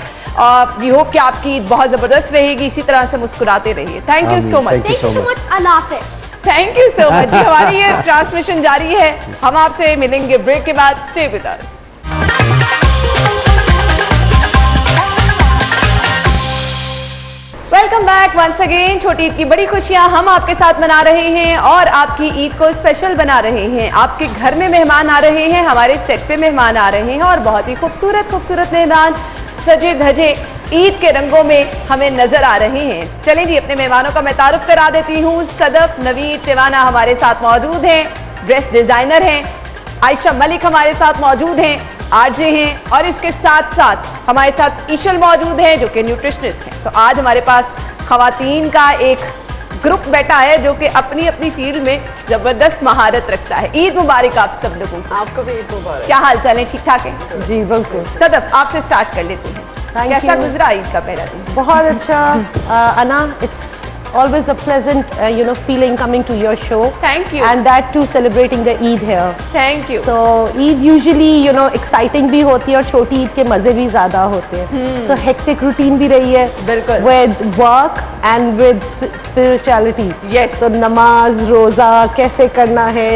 Speaker 1: वी होप कि आपकी ईद बहुत ज़बरदस्त रहेगी, इसी तरह से मुस्कुराते रहिए। Thank you so much.
Speaker 3: Thank you so much.
Speaker 2: अल्लाह हाफ़िज़।
Speaker 1: Thank you so much. हमारी ये ट्रांसमिशन जारी है, हम आपसे मिलेंगे ब्रेक के बाद। Stay with us. Welcome back once again. छोटी ईद की बड़ी खुशियां हम आपके साथ मना रहे हैं और आपकी ईद को स्पेशल बना रहे हैं। आपके घर में मेहमान आ रहे हैं, हमारे सेट पे मेहमान आ रहे हैं और बहुत ही खूबसूरत खूबसूरत मेहमान सजे धजे ईद के रंगों में हमें नजर आ रहे हैं। चलें जी, अपने मेहमानों का मैं तारुफ करा देती हूँ। सदफ नवीद टिवाना हमारे साथ मौजूद हैं, ड्रेस डिजाइनर हैं। आयशा मलिक हमारे साथ मौजूद हैं, आरजे हैं। और इसके साथ साथ हमारे साथ ईशल मौजूद हैं जो कि न्यूट्रिशनिस्ट हैं। तो आज हमारे पास खवातीन का एक ग्रुप बैठा है जो कि अपनी अपनी फील्ड में जबरदस्त महारत रखता है। ईद मुबारक आप सब लोगों को।
Speaker 5: आपको भी ईद मुबारक।
Speaker 1: क्या हाल चाल है? ठीक ठाक है
Speaker 5: जी बिल्कुल।
Speaker 1: सदफ, आपसे स्टार्ट कर लेते हैं। कैसा गुजरा ईद का पहला दिन?
Speaker 5: बहुत अच्छा अना, it's always a pleasant feeling coming to your show.
Speaker 1: Thank you.
Speaker 5: And that too celebrating the Eid here.
Speaker 1: Thank you.
Speaker 5: So Eid usually exciting भी होती है और छोटी ईद के मजे भी ज्यादा होते हैं। So hectic routine भी रही है
Speaker 1: बिल्कुल।
Speaker 5: with work and with spirituality.
Speaker 1: Yes.
Speaker 5: तो नमाज रोजा कैसे करना है,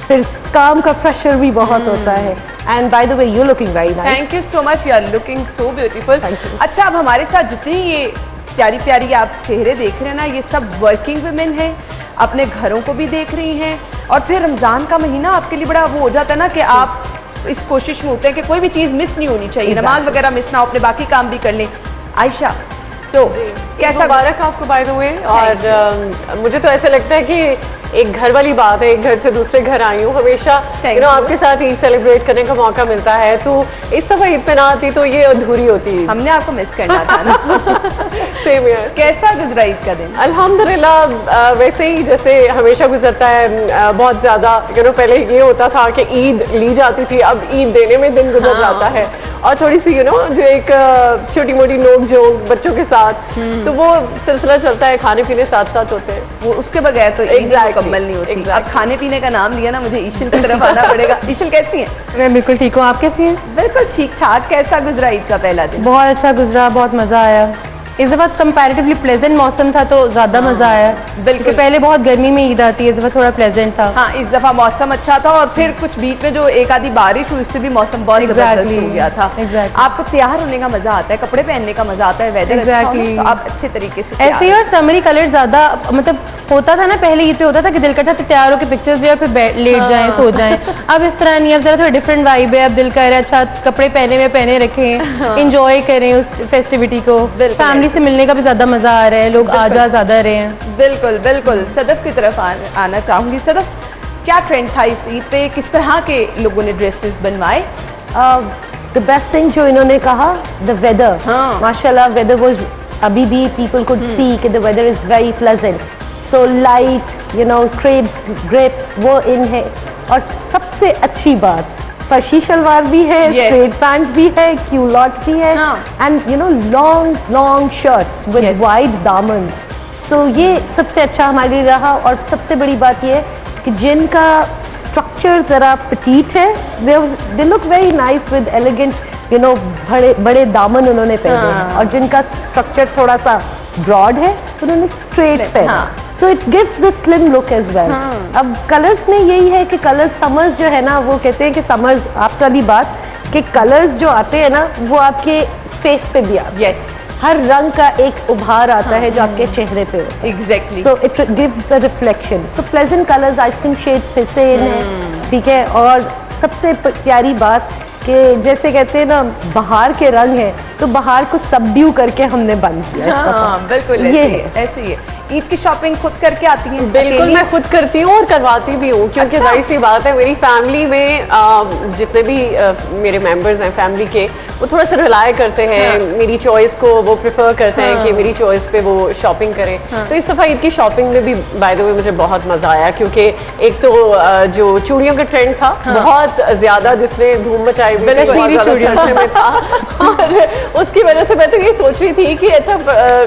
Speaker 5: फिर काम का प्रेशर भी बहुत होता है। And by the way, you're looking very nice.
Speaker 1: Thank you so much, you are looking so beautiful.
Speaker 5: Thank you.
Speaker 1: अच्छा, अब हमारे साथ जितनी ये प्यारी प्यारी आप चेहरे देख रहे हैं ना, ये सब वर्किंग वुमेन हैं, अपने घरों को भी देख रही हैं। और फिर रमज़ान का महीना आपके लिए बड़ा वो हो जाता है ना कि आप इस कोशिश में होते हैं कि कोई भी चीज़ मिस नहीं होनी चाहिए, नमाज वगैरह मिस ना हो, अपने बाकी काम भी कर लें। आयशा,
Speaker 6: कैसा मुबारक आपको बाय द वे। और मुझे तो ऐसा लगता है कि एक घर वाली बात है, एक घर से दूसरे घर आई हूँ। हमेशा आपके साथ ईद सेलिब्रेट करने का मौका मिलता है, तो इस दफा ईद पे ना आती तो ये अधूरी होती।
Speaker 1: हमने आपको मिस करना था ना।
Speaker 6: सेम यार।
Speaker 1: कैसा गुजरा ईद का दिन?
Speaker 6: अल्हम्दुलिल्लाह वैसे ही जैसे हमेशा गुजरता है। बहुत ज़्यादा पहले ये होता था कि ईद ली जाती थी, अब ईद देने में दिन गुजर जाता है। और थोड़ी सी जो एक छोटी मोटी नोक जोक बच्चों के साथ, तो वो सिलसिला चलता है, खाने पीने साथ साथ होते हैं।
Speaker 1: वो उसके बगैर तो मुकम्मल नहीं होती। अब खाने पीने का नाम लिया ना, मुझे ईशल की तरफ आना पड़ेगा। ईशल कैसी हैं?
Speaker 5: मैं बिल्कुल ठीक हूँ, आप कैसी हैं?
Speaker 1: बिल्कुल ठीक ठाक। कैसा गुजरा ईद का पहला दिन?
Speaker 5: बहुत अच्छा गुजरा, बहुत मज़ा आया। इस दफ़ा कंपैरेटिवली प्लेजेंट मौसम था तो ज़्यादा मज़ा आया।
Speaker 1: बिल्कुल।
Speaker 5: पहले बहुत गर्मी में ईद आती है, इस दफ़ा थोड़ा प्लेजेंट था।
Speaker 1: हाँ, इस दफ़ा मौसम अच्छा था और फिर कुछ बीच में जो एक आधी बारिश हुई उससे भी मौसम बहुत जबरदस्त हो गया था। आपको तैयार होने का मज़ा आता है, कपड़े पहनने का मज़ा आता है, वेदर अच्छा हो ना, तो आप अच्छे तरीके से
Speaker 5: ऐसे ही। और समरी कलर ज़्यादा मतलब होता था ना, पहले ईद पे होता था कि दिल करता था तैयार होकर पिक्चर्स ले और फिर लेट जाएं, सो जाएं। अब इस तरह नहीं, अब जरा थोड़ा डिफरेंट वाइब है। अब दिल कर रहा है अच्छा कपड़े पहने रखें, इंजॉय करें उस फेस्टिविटी को। फैमिली से मिलने का भी ज़्यादा मज़ा आ रहा है, लोग आ जा ज़्यादा रहे हैं।
Speaker 1: बिल्कुल बिल्कुल। सदफ की तरफ आना चाहूँगी। सदफ, क्या ट्रेंड था इस ईद पे? किस तरह के लोगों ने ड्रेसेस बनवाए?
Speaker 5: द बेस्ट थिंग जो इन्होंने कहा, द वेदर।
Speaker 1: हाँ।
Speaker 5: माशाल्लाह वेदर वाज, अभी भी पीपल कुड सी कि the weather is very pleasant, so light crepes grapes वो इन है। और सबसे अच्छी बात, फर्शी शलवार भी है, स्ट्रेट पैंट भी है, क्यूलॉट भी है, and long shirts with wide दामन्स। सो ये सबसे अच्छा हमारे लिए रहा। और सबसे बड़ी बात ये है कि जिनका स्ट्रक्चर ज़रा पटीट है, they look very nice with elegant बड़े दामन उन्होंने पहने हैं। और जिनका स्ट्रक्चर थोड़ा सा ब्रॉड है उन्होंने स्ट्रेट पहना। So it gives the slim look as well. अब कलर्स में यही है कि कलर्स समर्स जो है ना, वो कहते हैं कि समर्स, आप वाली बात कि कलर्स जो आते हैं ना वो आपके फेस पे भी आते हैं। हर रंग का एक उभार आता है जो आपके चेहरे पे होता है।
Speaker 1: Exactly.
Speaker 5: So it gives a reflection. तो प्लेजेंट कलर्स, आइसक्रीम शेड्स फिर से इन है, ठीक है। और सबसे प्यारी बात कि जैसे कहते हैं ना बहार के रंग है, तो बहार को सबड्यू करके हमने बंद किया।
Speaker 1: हाँ, बिल्कुल
Speaker 5: ये
Speaker 1: ऐसे ही है। ईद की शॉपिंग खुद करके आती हैं?
Speaker 6: बिल्कुल, मैं खुद करती हूँ और करवाती भी हूँ, क्योंकि जाहिर सी बात है मेरी फैमिली में जितने भी मेरे मेंबर्स हैं फैमिली के, वो थोड़ा सा रिलाय करते हैं मेरी चॉइस को, वो प्रेफर करते हैं कि मेरी चॉइस पे वो शॉपिंग करें। तो इस दफ़ा ईद की शॉपिंग में भी बाय द वे मुझे बहुत मज़ा आया, क्योंकि एक तो जो चूड़ियों का ट्रेंड था बहुत ज़्यादा, जिसने धूम मचाई हुई चर्चे में था। और उसकी वजह से मैं तो ये सोच रही थी कि अच्छा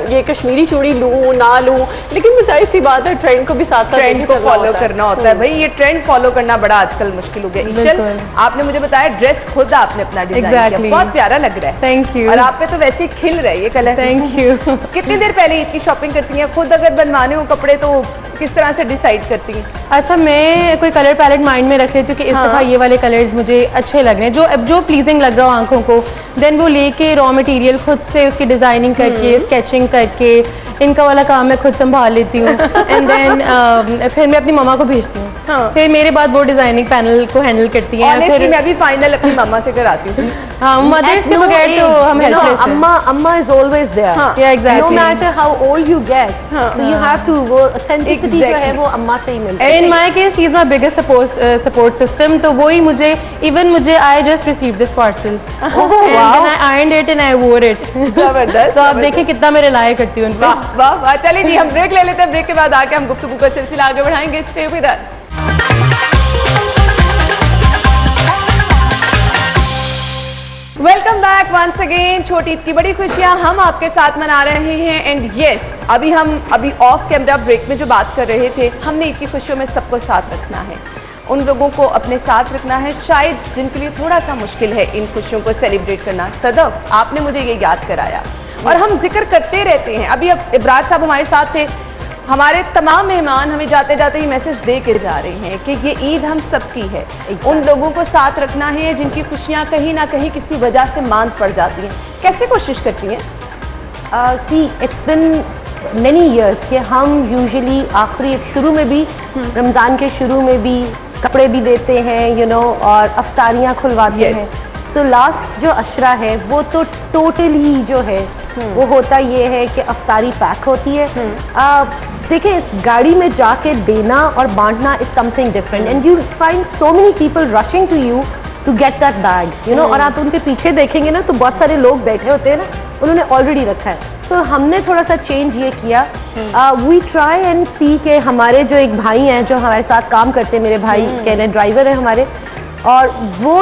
Speaker 6: ये कश्मीरी चूड़ी लूँ ना लूँ, लेकिन वो जाहिर सी बात है ट्रेंड को भी साथ साथ
Speaker 1: ट्रेंड को फॉलो करना होता है भाई, ये ट्रेंड फॉलो करना बड़ा आजकल मुश्किल हो गया। ईशल,
Speaker 5: बिल्कुल।
Speaker 1: आपने मुझे बताया ड्रेस खुद आपने अपना डिजाइन किया,
Speaker 5: Exactly.
Speaker 1: बहुत प्यारा लग रहा है।
Speaker 5: Thank you.
Speaker 1: और आप पे तो वैसे ही खिल रहा है ये कलर।
Speaker 5: Thank you.
Speaker 1: कितनी देर पहले ईद की शॉपिंग करती हैं? खुद अगर बनवाने हो कपड़े तो किस तरह से डिसाइड करती हैं?
Speaker 5: अच्छा, मैं कोई कलर पैलेट माइंड में रख लेती हूँ कि इस दफ़ा ये वाले कलर्स मुझे अच्छे लग रहे हैं, जो प्लीजिंग लग रहा हो आंखों को, देन वो लेके रॉ मटेरियल खुद से उसकी डिज़ाइनिंग करके स्केचिंग करके इनका वाला काम मैं खुद संभाल लेती हूँ एंड देन फिर मैं अपनी मम्मा को भेजती हूँ।
Speaker 1: हाँ।
Speaker 5: फिर मेरे बाद वो डिज़ाइनिंग पैनल को हैंडल करती हैं।
Speaker 1: Honestly,
Speaker 5: फिर
Speaker 1: मैं भी फाइनल अपनी मम्मा से कराती हूँ।
Speaker 5: हाँ, मदर्स के बगैर तो हम हेल्पलेस हैं।
Speaker 6: अम्मा is always there.
Speaker 5: Yeah, exactly.
Speaker 6: No matter how old you get, so you have to, वो ऑथेंटिसिटी जो है
Speaker 1: Exactly.
Speaker 6: वो अम्मा से ही मिलती है।
Speaker 5: In my case, she is my biggest support system. तो वही मुझे, even मुझे, I just received this parcel and then I ironed it and I wore it.
Speaker 1: जबरदस्त।
Speaker 5: तो आप देखें कितना मैं रिलाय करती हूँ उन पे।
Speaker 1: वाह वाह वाह। चलिए जी, हम ब्रेक ले लेते हैं, ब्रेक के बाद आके हम गुफ्तगू का सिलसिला आगे बढ़ाएंगे। Stay with us. Welcome back once again. छोटी ईद की बड़ी खुशियां हम आपके साथ मना रहे हैं एंड यस, अभी ऑफ कैमरा ब्रेक में जो बात कर रहे थे, हमने ईद की खुशियों में सबको साथ रखना है, उन लोगों को अपने साथ रखना है शायद जिनके लिए थोड़ा सा मुश्किल है इन खुशियों को सेलिब्रेट करना। सदफ, आपने मुझे ये याद कराया और हम जिक्र करते रहते हैं। अभी अब इब्रार साहब हमारे साथ थे, हमारे तमाम मेहमान हमें जाते जाते ही मैसेज दे के जा रहे हैं कि ये ईद हम सबकी है। उन लोगों को साथ रखना है जिनकी खुशियाँ कहीं ना कहीं किसी वजह से मांद पड़ जाती हैं। कैसे कोशिश करती हैं?
Speaker 5: See it's been many years कि हम यूजुअली आखिरी शुरू में भी रमज़ान के शुरू में भी कपड़े भी देते हैं और अफ्तारियाँ खुलवाते
Speaker 1: Yes.
Speaker 5: हैं। सो लास्ट जो अशरा है वो तो टोटली जो है वो होता ये है कि अफ्तारी पैक होती है। देखिए, गाड़ी में जाके देना और बांटना is something different and you find so many people rushing to you to get that bag और आप उनके पीछे देखेंगे ना तो बहुत सारे लोग बैठे होते हैं ना, उन्होंने ऑलरेडी रखा है। सो हमने थोड़ा सा चेंज ये किया, वी ट्राई एंड सी के हमारे जो एक भाई हैं जो हमारे साथ काम करते हैं, मेरे भाई कहने ड्राइवर हैं हमारे, और वो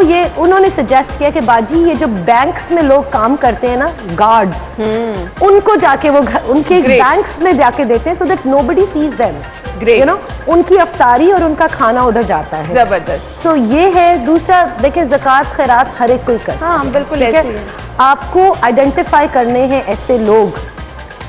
Speaker 5: उन्होंने सजेस्ट किया कि बाजी ये जो बैंक्स में लोग काम करते हैं ना, गार्ड्स, उनको जाके वो उनके
Speaker 1: Great.
Speaker 5: बैंक्स में जाके देते हैं so that nobody seize them.
Speaker 1: Great.
Speaker 5: उनकी अफ्तारी और उनका खाना उधर जाता है।
Speaker 1: जबरदस्त।
Speaker 5: सो ये है। दूसरा देखिए, ज़कात खैरात हर एक कोई करता है।
Speaker 1: हाँ, बिल्कुल
Speaker 5: ठीक
Speaker 1: ऐसे
Speaker 5: है?
Speaker 1: ही है।
Speaker 5: आपको आइडेंटिफाई करने हैं ऐसे लोग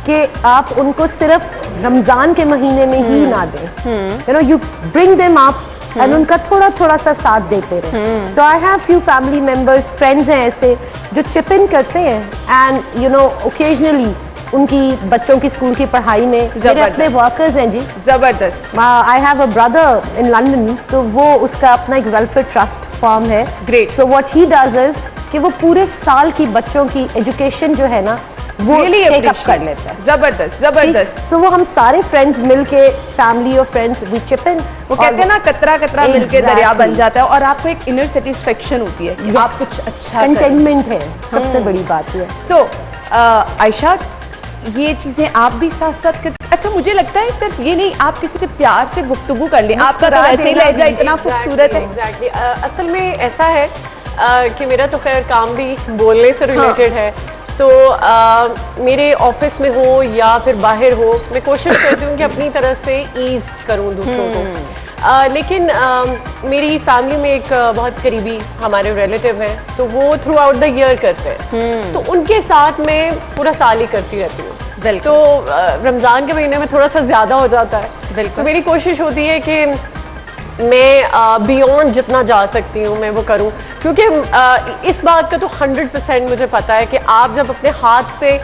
Speaker 5: कि आप उनको सिर्फ रमज़ान के महीने में ही ना दें, you bring them up and उनका थोड़ा थोड़ा सा साथ देते रहे। So I have few family members, friends हैं ऐसे जो चिप इन करते हैं एंड ओकेजनली उनकी बच्चों की स्कूल की पढ़ाई में। मेरे अपने वर्कर्स हैं जी,
Speaker 1: जबरदस्त।
Speaker 5: I have a brother in London, तो वो उसका अपना एक वेलफेयर ट्रस्ट फॉर्म है।
Speaker 1: Great.
Speaker 5: So what he does is कि वो पूरे साल की बच्चों की एजुकेशन जो है ना वो
Speaker 1: Really
Speaker 5: टेक अप
Speaker 1: appreciate.
Speaker 5: कर लेता है।
Speaker 1: जबरदस्त जबरदस्त।
Speaker 5: सो वो हम सारे फ्रेंड्स मिलके, फैमिली और फ्रेंड्स, वी चिप इन।
Speaker 1: वो कहते हैं ना, कतरा कतरा मिलके दरिया बन
Speaker 5: Exactly.
Speaker 1: जाता है और आपको एक इनर सेटिस्फेक्शन होती है कि आप कुछ अच्छा कर।
Speaker 5: कंटेनमेंट है सबसे बड़ी बात ये।
Speaker 1: सो आयशा, ये चीजें आप भी साथ साथ करते? अच्छा, मुझे लगता है सिर्फ ये नहीं, आप किसी से प्यार से गुफ्तगू कर लें, आपका तो वैसे ही लहजा इतना खूबसूरत है।
Speaker 6: एग्जैक्टली। असल में ऐसा है कि मेरा तो खैर काम भी बोलने से रिलेटेड है, तो मेरे ऑफिस में हो या फिर बाहर हो, मैं कोशिश करती हूँ कि अपनी तरफ से ईज़ करूँ दूसरों को। लेकिन मेरी फैमिली में एक बहुत करीबी हमारे रिलेटिव हैं, तो वो थ्रू आउट द ईयर करते हैं, तो उनके साथ मैं पूरा साल ही करती रहती हूँ। तो रमज़ान के महीने में थोड़ा सा ज़्यादा हो जाता है।
Speaker 1: बिल्कुल।
Speaker 6: तो मेरी कोशिश होती है कि मैं बियॉन्ड जितना जा सकती हूँ मैं वो करूँ, क्योंकि इस बात का तो 100% मुझे पता है कि आप जब अपने हाथ से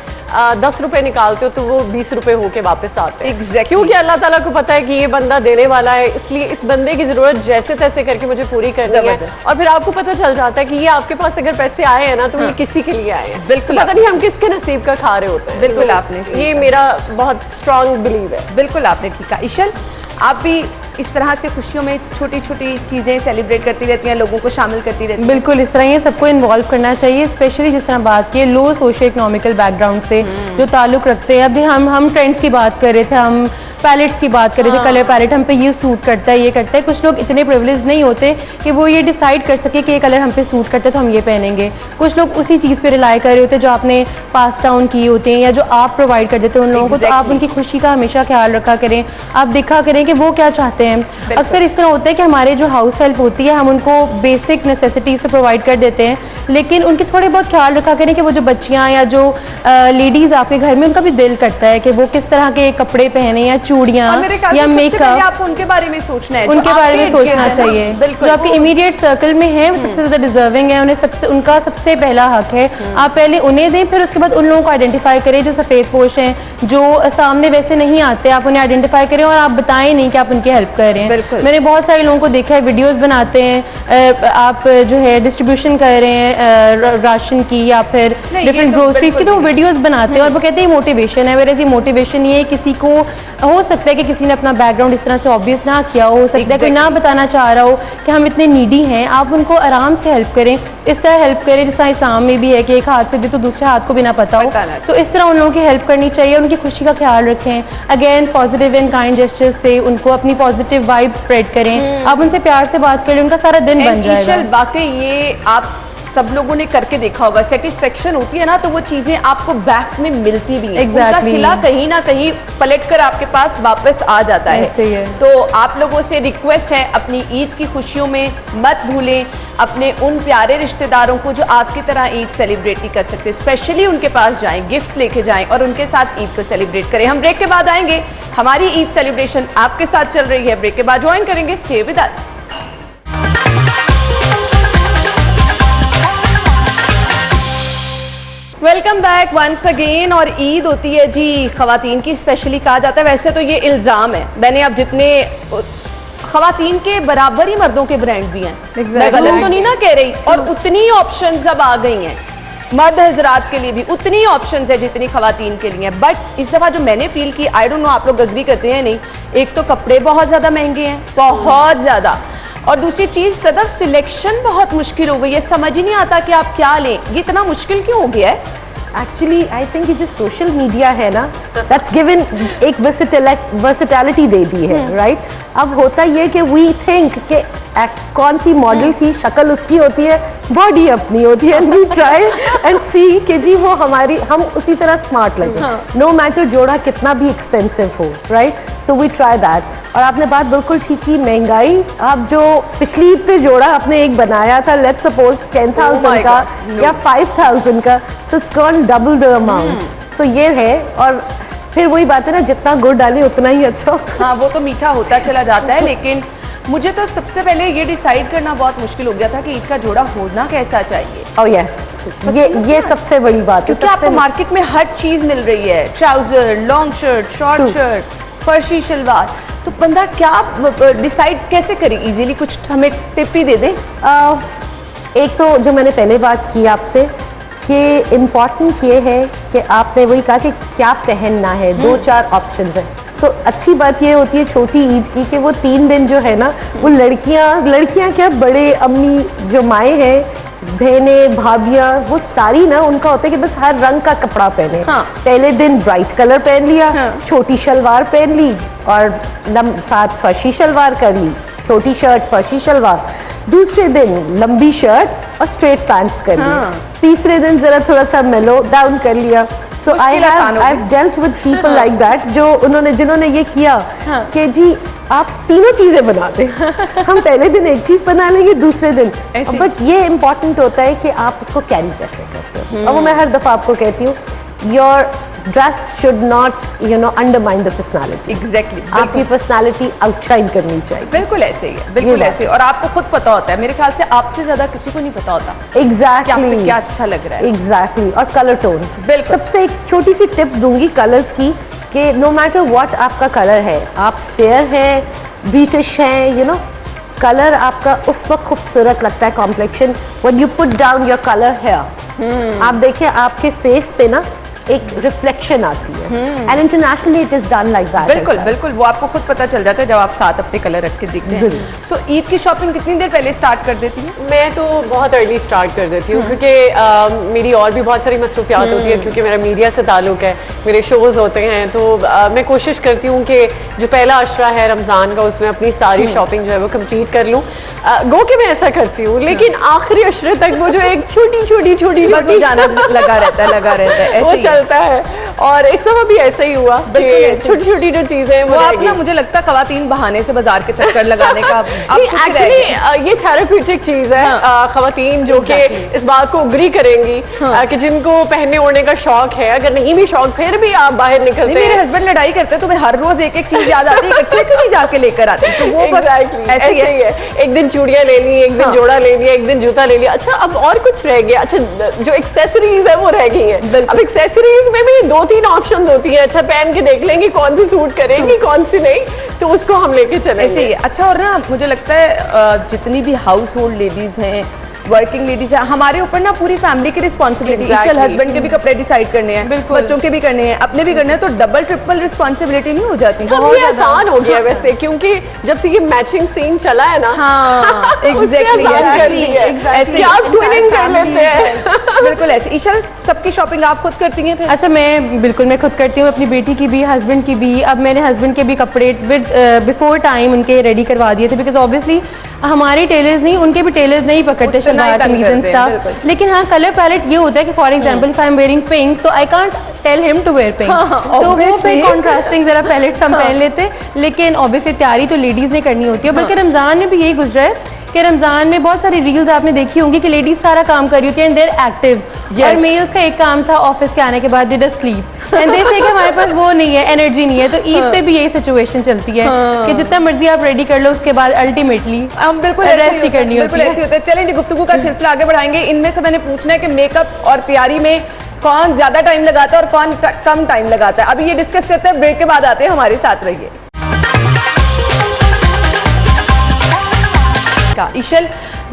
Speaker 6: 10 रुपए निकालते हो तो वो 20 रुपए होके वापस आते हैं।
Speaker 1: Exactly.
Speaker 6: क्योंकि अल्लाह ताला को पता है कि ये बंदा देने वाला है, इसलिए इस बंदे की ज़रूरत जैसे तैसे करके मुझे पूरी करनी है।
Speaker 1: जबरदस्त।
Speaker 6: और फिर आपको पता चल जाता है कि ये आपके पास अगर पैसे आए हैं ना तो ये किसी के लिए आए हैं।
Speaker 1: बिल्कुल।
Speaker 6: तो पता नहीं हम किसके नसीब का खा रहे होते हैं।
Speaker 1: बिल्कुल,
Speaker 6: तो
Speaker 1: आपने सही
Speaker 6: ये
Speaker 1: कहा।
Speaker 6: मेरा बहुत स्ट्रॉन्ग बिलीव है।
Speaker 1: बिल्कुल आपने ठीक कहा। ईशल, आप भी इस तरह से खुशियों में छोटी छोटी चीजें सेलिब्रेट करती रहती हैं, लोगों को शामिल करती रहती हैं?
Speaker 5: बिल्कुल, इस तरह ये सबको इन्वॉल्व करना चाहिए, स्पेशली जिस तरह बात की लो सोशो इकोनॉमिकल बैकग्राउंड से जो ताल्लुक़ रखते हैं। अभी हम ट्रेंड्स की बात कर रहे थे, हम
Speaker 7: पैलेट्स की बात करें थे, कलर पैलेट हम पे ये सूट करता है, ये करता है। कुछ लोग इतने प्रिविलेज नहीं होते कि वो ये डिसाइड कर सके कि ये कलर हम पे सूट करता है तो हम ये पहनेंगे। कुछ लोग उसी चीज़ पे रिलाई कर रहे होते हैं जो आपने पास डाउन किए होते हैं या जो आप प्रोवाइड कर देते हैं उन लोगों को। तो आप उनकी खुशी का हमेशा ख्याल रखा करें, आप देखा करें कि वो क्या चाहते हैं। अक्सर इस तरह होता है कि हमारे जो हाउस हेल्प होती है हम उनको बेसिक नेसेसिटीज़ तो प्रोवाइड कर देते हैं, लेकिन उनके थोड़े बहुत ख्याल रखा करें कि वो जो बच्चियाँ या जो लेडीज़ आपके घर में, उनका भी दिल करता है कि वो किस तरह के कपड़े पहने या चूड़ियाँ या मेकअप,
Speaker 1: आपको उनके बारे में सोचना है,
Speaker 7: उनके बारे में सोचना चाहिए।
Speaker 1: बिल्कुल,
Speaker 7: जो आपके इमीडिएट सर्कल में है वो सबसे ज़्यादा डिजर्विंग है, उन्हें उनका सबसे पहला हक है। आप पहले उन्हें दें, फिर उसके बाद उन लोगों को आइडेंटिफाई करें जो सफ़ेद पोश हैं, जो सामने वैसे नहीं आते, आप उन्हें आइडेंटिफाई करें और आप बताएं नहीं कि आप उनकी हेल्प कर रहे हैं। मैंने बहुत सारे लोगों को देखा है, वीडियोज़ बनाते हैं, आप जो है डिस्ट्रीब्यूशन कर रहे हैं राशन की या फिर डिफरेंट ग्रोसरीज की, तो वो वीडियोज़ बनाते हैं और वो कहते हैं मोटिवेशन है। वैसे मोटिवेशन ये किसी को हो सकता है कि किसी ने अपना बैकग्राउंड इस तरह से ऑब्वियस ना किया हो सकता है कोई ना बताना चाह रहा हो कि हम इतने नीडी हैं, आप उनको आराम से हेल्प करें, इस तरह हेल्प करें जिस तरह इस्लाम में भी है कि एक हाथ से दे तो दूसरे हाथ को भी ना पता हो। तो इस तरह उन लोगों की हेल्प करनी चाहिए, उनकी खुशी का ख्याल रखें। Again positive and kind gestures से उनको अपनी पॉजिटिव वाइब स्प्रेड करें, आप उनसे प्यार से बात करें, उनका सारा दिन बन जाएगा।
Speaker 1: वाकई ये आप सब लोगों ने करके देखा होगा, सेटिस्फेक्शन होती है ना तो वो चीजें आपको बैक में मिलती भी हैं। उनका सिला कहीं ना कहीं पलट कर आपके पास वापस आ जाता है। तो आप लोगों से रिक्वेस्ट है, अपनी ईद की खुशियों में मत भूलें अपने उन प्यारे रिश्तेदारों को जो आपकी तरह ईद सेलिब्रेट नहीं कर सकते, स्पेशली उनके पास जाएं, गिफ्ट लेके जाएं और उनके साथ ईद को सेलिब्रेट करें। हम ब्रेक के बाद आएंगे, हमारी ईद सेलिब्रेशन आपके साथ चल रही है, ब्रेक के बाद ज्वाइन करेंगे, stay with us. Welcome back once again. और ईद होती है जी खवातीन की, स्पेशली कहा जाता है, वैसे तो ये इल्ज़ाम है, मैंने अब जितने खवातीन के बराबर ही मर्दों के ब्रांड भी हैं, मैं गलत तो नहीं ना कह रही, और उतनी ऑप्शंस अब आ गई हैं मर्द हजरात के लिए भी, उतनी ऑप्शंस है जितनी खवातीन के लिए। बट इस दफ़ा जो मैंने फील की, आई डोंट नो आप लोग अग्री करते हैं नहीं, एक तो कपड़े बहुत ज़्यादा महंगे हैं, बहुत ज़्यादा, और दूसरी चीज़ सदफ सिलेक्शन बहुत मुश्किल हो गई है, समझ ही नहीं आता कि आप क्या लें। ये इतना मुश्किल क्यों हो गया है?
Speaker 5: एक्चुअली आई थिंक ये जो सोशल मीडिया है ना, दैट्स गिवन एक वर्सिटैलिटी दे दी है, राइट? अब होता ये कि वी थिंक कि कौन सी मॉडल थी, शक्ल उसकी होती है, बॉडी अपनी होती है, वी ट्राई एंड सी कि जी वो हमारी, हम उसी तरह स्मार्ट लगे, नो मैटर जोड़ा कितना भी एक्सपेंसिव हो, right? So we try that. और आपने बात बिल्कुल ठीक की, महंगाई, आप जो पिछली ईद पे जोड़ा आपने एक बनाया था, लेट्स सपोज 10,000 का या 5,000 का, so it's gone double the amount. So ये है, और फिर वही बात है ना, जितना गुड़ डालें उतना ही अच्छा होता है।
Speaker 1: हाँ, वो तो मीठा होता चला जाता है, लेकिन मुझे तो सबसे पहले ये डिसाइड करना बहुत मुश्किल हो गया था कि ईद का जोड़ा होना कैसा चाहिए।
Speaker 5: ओह यस, ये सबसे बड़ी बात है,
Speaker 1: क्योंकि आपको मार्केट में हर चीज मिल रही है, trouser, long shirt, short shirt, farshi shalwar, तो बंदा क्या डिसाइड कैसे करे इजीली? कुछ हमें टिप ही दे दे।
Speaker 5: एक तो जो मैंने पहले बात की आपसे कि इम्पॉर्टेंट ये है कि आपने वही कहा कि क्या पहनना है, 2-4 ऑप्शंस हैं। सो अच्छी बात ये होती है छोटी ईद की कि वो 3 दिन जो है ना, वो लड़कियां क्या, बड़े अम्मी जो माएँ हैं, बहनें, भाभियाँ, वो सारी ना, उनका होता है कि बस हर रंग का कपड़ा पहने। पहले दिन ब्राइट कलर पहन लिया, छोटी शलवार पहन ली और साथ फर्शी शलवार कर ली, छोटी शर्ट फर्शी शलवार। दूसरे दिन लंबी शर्ट और स्ट्रेट पैंट्स कर ली। तीसरे दिन जरा थोड़ा सा मेलो डाउन कर लिया। So I have dealt with people like that, जिन्होंने ये किया कि जी आप तीनों चीजें बना दें। हम पहले दिन एक चीज बना लेंगे, दूसरे दिन, बट ये इम्पोर्टेंट होता है कि आप उसको कैरी कैसे करते हो। और वो मैं हर दफा आपको कहती हूँ, your dress should not undermine the personality.
Speaker 1: Exactly,
Speaker 5: आपकी पर्सनालिटी आउटशाइन करनी चाहिए।
Speaker 1: बिल्कुल ऐसे ही है, बिल्कुल ऐसे, और आपको खुद पता होता है, मेरे ख्याल से आपसे ज्यादा किसी को नहीं पता होता
Speaker 5: एग्जैक्टली
Speaker 1: क्या अच्छा लग रहा है।
Speaker 5: एग्जैक्टली, और कलर टोन, सबसे एक छोटी सी टिप दूंगी कलर्स की कि नो मैटर व्हाट आपका कलर है, आप फेयर है, ब्रिटिश है, कलर आपका उस वक्त खूबसूरत लगता है, complexion, when you put down your colour hair. आप देखिए आपके फेस पे ना एक रिफ्लेक्शन आती है and internationally it is done like that.
Speaker 1: बिल्कुल बिल्कुल, वो आपको खुद पता चल जाता है जब आप साथ अपने कलर रख के दिखते हैं। सो ईद की शॉपिंग कितनी देर पहले स्टार्ट कर देती हैं?
Speaker 6: मैं तो बहुत अर्ली स्टार्ट कर देती हूँ क्योंकि मेरी और भी बहुत सारी मसरूफियात होती है, क्योंकि मेरा मीडिया से ताल्लुक है, मेरे शोज़ होते हैं, तो मैं कोशिश करती हूँ कि जो पहला अशरा है रमज़ान का उसमें अपनी सारी शॉपिंग जो है वो कंप्लीट कर लूँ। गो के मैं ऐसा करती हूँ, लेकिन आखिरी अशरे तक वो जो एक छोटी
Speaker 1: बस वो जाना लगा रहता है
Speaker 6: वो
Speaker 1: ऐसे ही।
Speaker 6: चलता है, और इस दफा भी ऐसा ही हुआ कि छोटी छोटी जो चीजें
Speaker 1: वो आप ना, मुझे लगता है खवातीन बहाने से बाजार के चक्कर लगाने का
Speaker 6: एक्चुअली ये थेरेप्यूटिक चीज है। खवातीन जो कि इस बात को अग्री करेंगी कि जिनको पहनने ओढ़ने का शौक है, अगर नहीं भी शौक फिर भी आप बाहर निकलते
Speaker 1: मेरे
Speaker 6: हैं।
Speaker 1: हस्बैंड लड़ाई करते हैं तो मैं हर रोज एक एक चीज याद आती है, इकट्ठे क्यों नहीं जाके लेकर आती, तो वो बस ऐसे ही है।
Speaker 6: एक दिन चूड़ियां ले ली, एक दिन जोड़ा ले लिया, एक दिन जूता ले लिया। अच्छा अब और कुछ रह गया, अच्छा जो एक्सेसरीज है वो रह गई है। अब एक्सेसरीज में भी 2-3 ऑप्शन होती है, अच्छा पहन के देख लेंगे कौन सी सूट करेगी कौन सी नहीं, तो उसको हम लेके चलेंगे।
Speaker 1: ऐसे ही है। अच्छा, और ना मुझे लगता है जितनी भी हाउस होल्ड लेडीज हैं, वर्किंग लेडीज है, हमारे ऊपर ना पूरी फैमिली की रिस्पॉन्सिबिलिटी,
Speaker 6: Exactly.
Speaker 1: हस्बैंड के भी कपड़े डिसाइड करने हैं, बच्चों के भी करने हैं, अपने भी करने हैं, तो डबल ट्रिपल रिस्पॉन्सिबिलिटी नहीं हो जाती?
Speaker 6: बहुत आसान हो गया वैसे, क्योंकि जब से ये मैचिंग सीन चला है ना,
Speaker 1: हाँ
Speaker 6: एग्जैक्टली ऐसे आप ट्विनिंग कर लेते हैं।
Speaker 1: बिल्कुल ऐसे। ईशा, सबकी शॉपिंग आप खुद करती हैं फिर?
Speaker 7: अच्छा, मैं खुद करती हूँ, अपनी बेटी की भी, हस्बैंड की भी। अब मैंने हस्बैंड के भी कपड़े बिफोर टाइम उनके रेडी करवा दिए थे, बिकॉज ऑब्वियसली हमारे टेलर्स नहीं, उनके भी टेलर्स नहीं पकड़ते शलवार कमीज एंड स्टफ। लेकिन हाँ, कलर पैलेट ये होता है कि for example if I am wearing pink, तो I can't tell him to wear pink, तो वो फिर कॉन्ट्रास्टिंग जरा पैलेट्स हम पहन लेते। लेकिन ऑब्वियसली तैयारी तो लेडीज ने करनी होती है, बल्कि रमजान में भी यही गुजरा है कि रमजान में बहुत सारी रील्स आपने देखी होंगी कि लेडीज सारा काम कर रही होती है एंड दे आर एक्टिव, और मेल्स का एक काम था ऑफिस के आने के बाद they just sleep and they से कि हमारे पास वो नहीं है, एनर्जी नहीं है। तो ईद पे भी यही सिचुएशन चलती है कि जितना मर्जी आप रेडी कर लो, उसके बाद अल्टीमेटली
Speaker 1: हम बिल्कुल
Speaker 7: रेस्ट ही करनी होती है।
Speaker 1: ऐसे होता है। चलें जी, गुफ्तगू का सिलसिला आगे बढ़ाएंगे। इनमें से मैंने पूछना है कि मेकअप और तैयारी में कौन ज्यादा टाइम लगाता है और कौन कम टाइम लगाता है। अभी ये डिस्कस करते हैं, ब्रेक के बाद आते हैं, हमारे साथ रहिए। ईशल,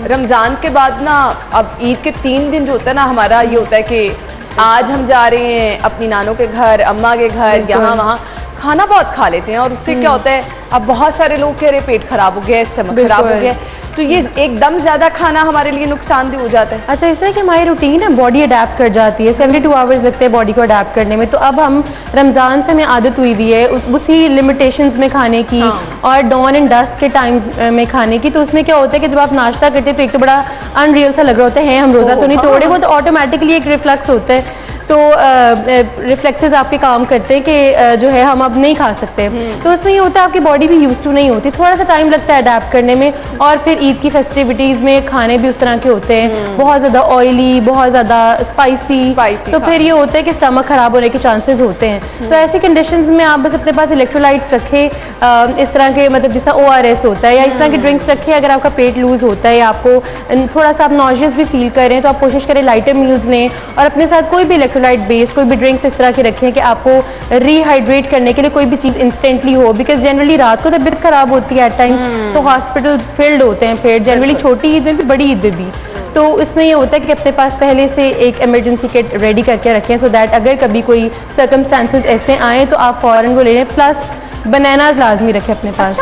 Speaker 1: रमज़ान के बाद ना अब ईद के 3 दिन जो होता है ना, हमारा ये होता है कि आज हम जा रहे हैं अपनी नानों के घर, अम्मा के घर, यहाँ वहाँ खाना बहुत खा लेते हैं, और उससे क्या होता है, अब बहुत सारे लोग कह रहे पेट खराब हो गया, स्टमक खराब हो गया, तो ये एकदम ज़्यादा खाना हमारे लिए नुकसानदेह हो जाता है।
Speaker 7: अच्छा, इस तरह की हमारी रूटीन है, बॉडी अडेप्ट कर जाती है, 72 आवर्स लगते हैं बॉडी को अडेप्ट करने में। तो अब हम रमज़ान से हमें आदत हुई हुई है उसी लिमिटेशंस में खाने की, और डॉन एंड डस्ट के टाइम्स में खाने की। तो उसमें क्या होता है कि जब आप नाश्ता करते हैं तो एक तो बड़ा अनरियल सा लग रहा होता है, हम रोज़ा तो नहीं तोड़े, वो तो ऑटोमेटिकली एक रिफ्लेक्स होता है, तो रिफ्लेक्सेस आपके काम करते हैं कि जो है हम अब नहीं खा सकते। तो उसमें ये होता है आपकी बॉडी भी यूज टू नहीं होती, थोड़ा सा टाइम लगता है अडेप्ट करने में। और फिर ईद की फेस्टिविटीज़ में खाने भी उस तरह के होते हैं, बहुत ज़्यादा ऑयली, बहुत ज़्यादा स्पाइसी, तो फिर ये होता है कि स्टमक ख़राब होने के चांसेस होते हैं। तो ऐसी कंडीशंस में आप बस अपने पास इलेक्ट्रोलाइट्स रखें, इस तरह के, मतलब जिस तरह ORS होता है या इस तरह के ड्रिंक्स रखें। अगर आपका पेट लूज़ होता है या आपको थोड़ा सा आप नॉजियस भी फील कर रहे हैं, तो आप कोशिश करें लाइटर मील्स लें, और अपने साथ कोई भी इलेक्ट्रोलाइट बेस्ड कोई भी ड्रिंक्स इस तरह के रखें कि आपको रीहाइड्रेट करने के लिए कोई भी चीज़ इंस्टेंटली हो, बिकॉज जनरली रात को तबीयत खराब होती है एट टाइम्स, तो हॉस्पिटल फिल्ड होते हैं फिर जनरली, छोटी ईद में भी बड़ी ईद में भी। तो इसमें ये होता है कि अपने पास पहले से एक इमरजेंसी किट रेडी करके रखें, सो दैट अगर कभी कोई सर्कमस्टांसेस ऐसे आए तो आप फ़ौरन वो ले लें। प्लस बनानाज लाजमी रखें अपने पास,